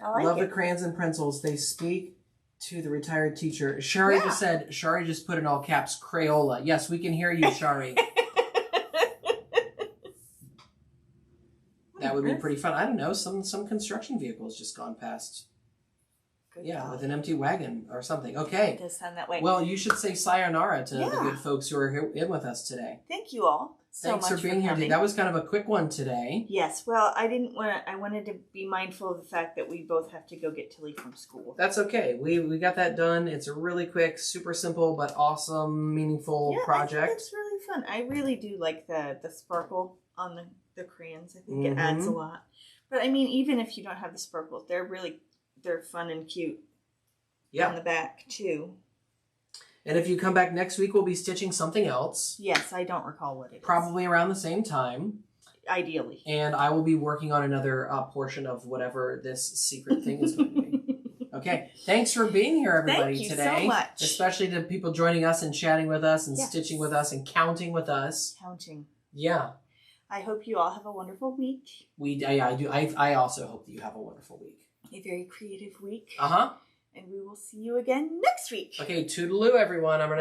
I like Love it. the crayons and pencils. They speak to the retired teacher. Shari just put in all caps, Crayola. Yes, we can hear you, Shari. That would be pretty fun. I don't know, some construction vehicles just gone past. Good Yeah, God. with an empty wagon or something. Okay. It does sound that way. Well, you should say sayonara to the good folks who are here in with us today. Thank you all Thanks for being here today. That was kind of a quick one today. Yes. Well, I wanted to be mindful of the fact that we both have to go get Tilly from school. That's okay. We got that done. It's a really quick, super simple, but awesome, meaningful project. I think it's really fun. I really do like the sparkle on the crayons. I think it adds a lot. But I mean, even if you don't have the sparkles, they're fun and cute on the back too. And if you come back next week, we'll be stitching something else. Yes, I don't recall what it is. Probably around the same time. Ideally. And I will be working on another portion of whatever this secret thing is going to be. Okay. Thanks for being here, everybody, Thank you today. so much. Especially the people joining us and chatting with us and stitching with us and counting with us. Counting. Yeah. I hope you all have a wonderful week. I do. I also hope that you have a wonderful week. A very creative week. Uh-huh. And we will see you again next week. Okay, toodaloo, everyone. I'm going to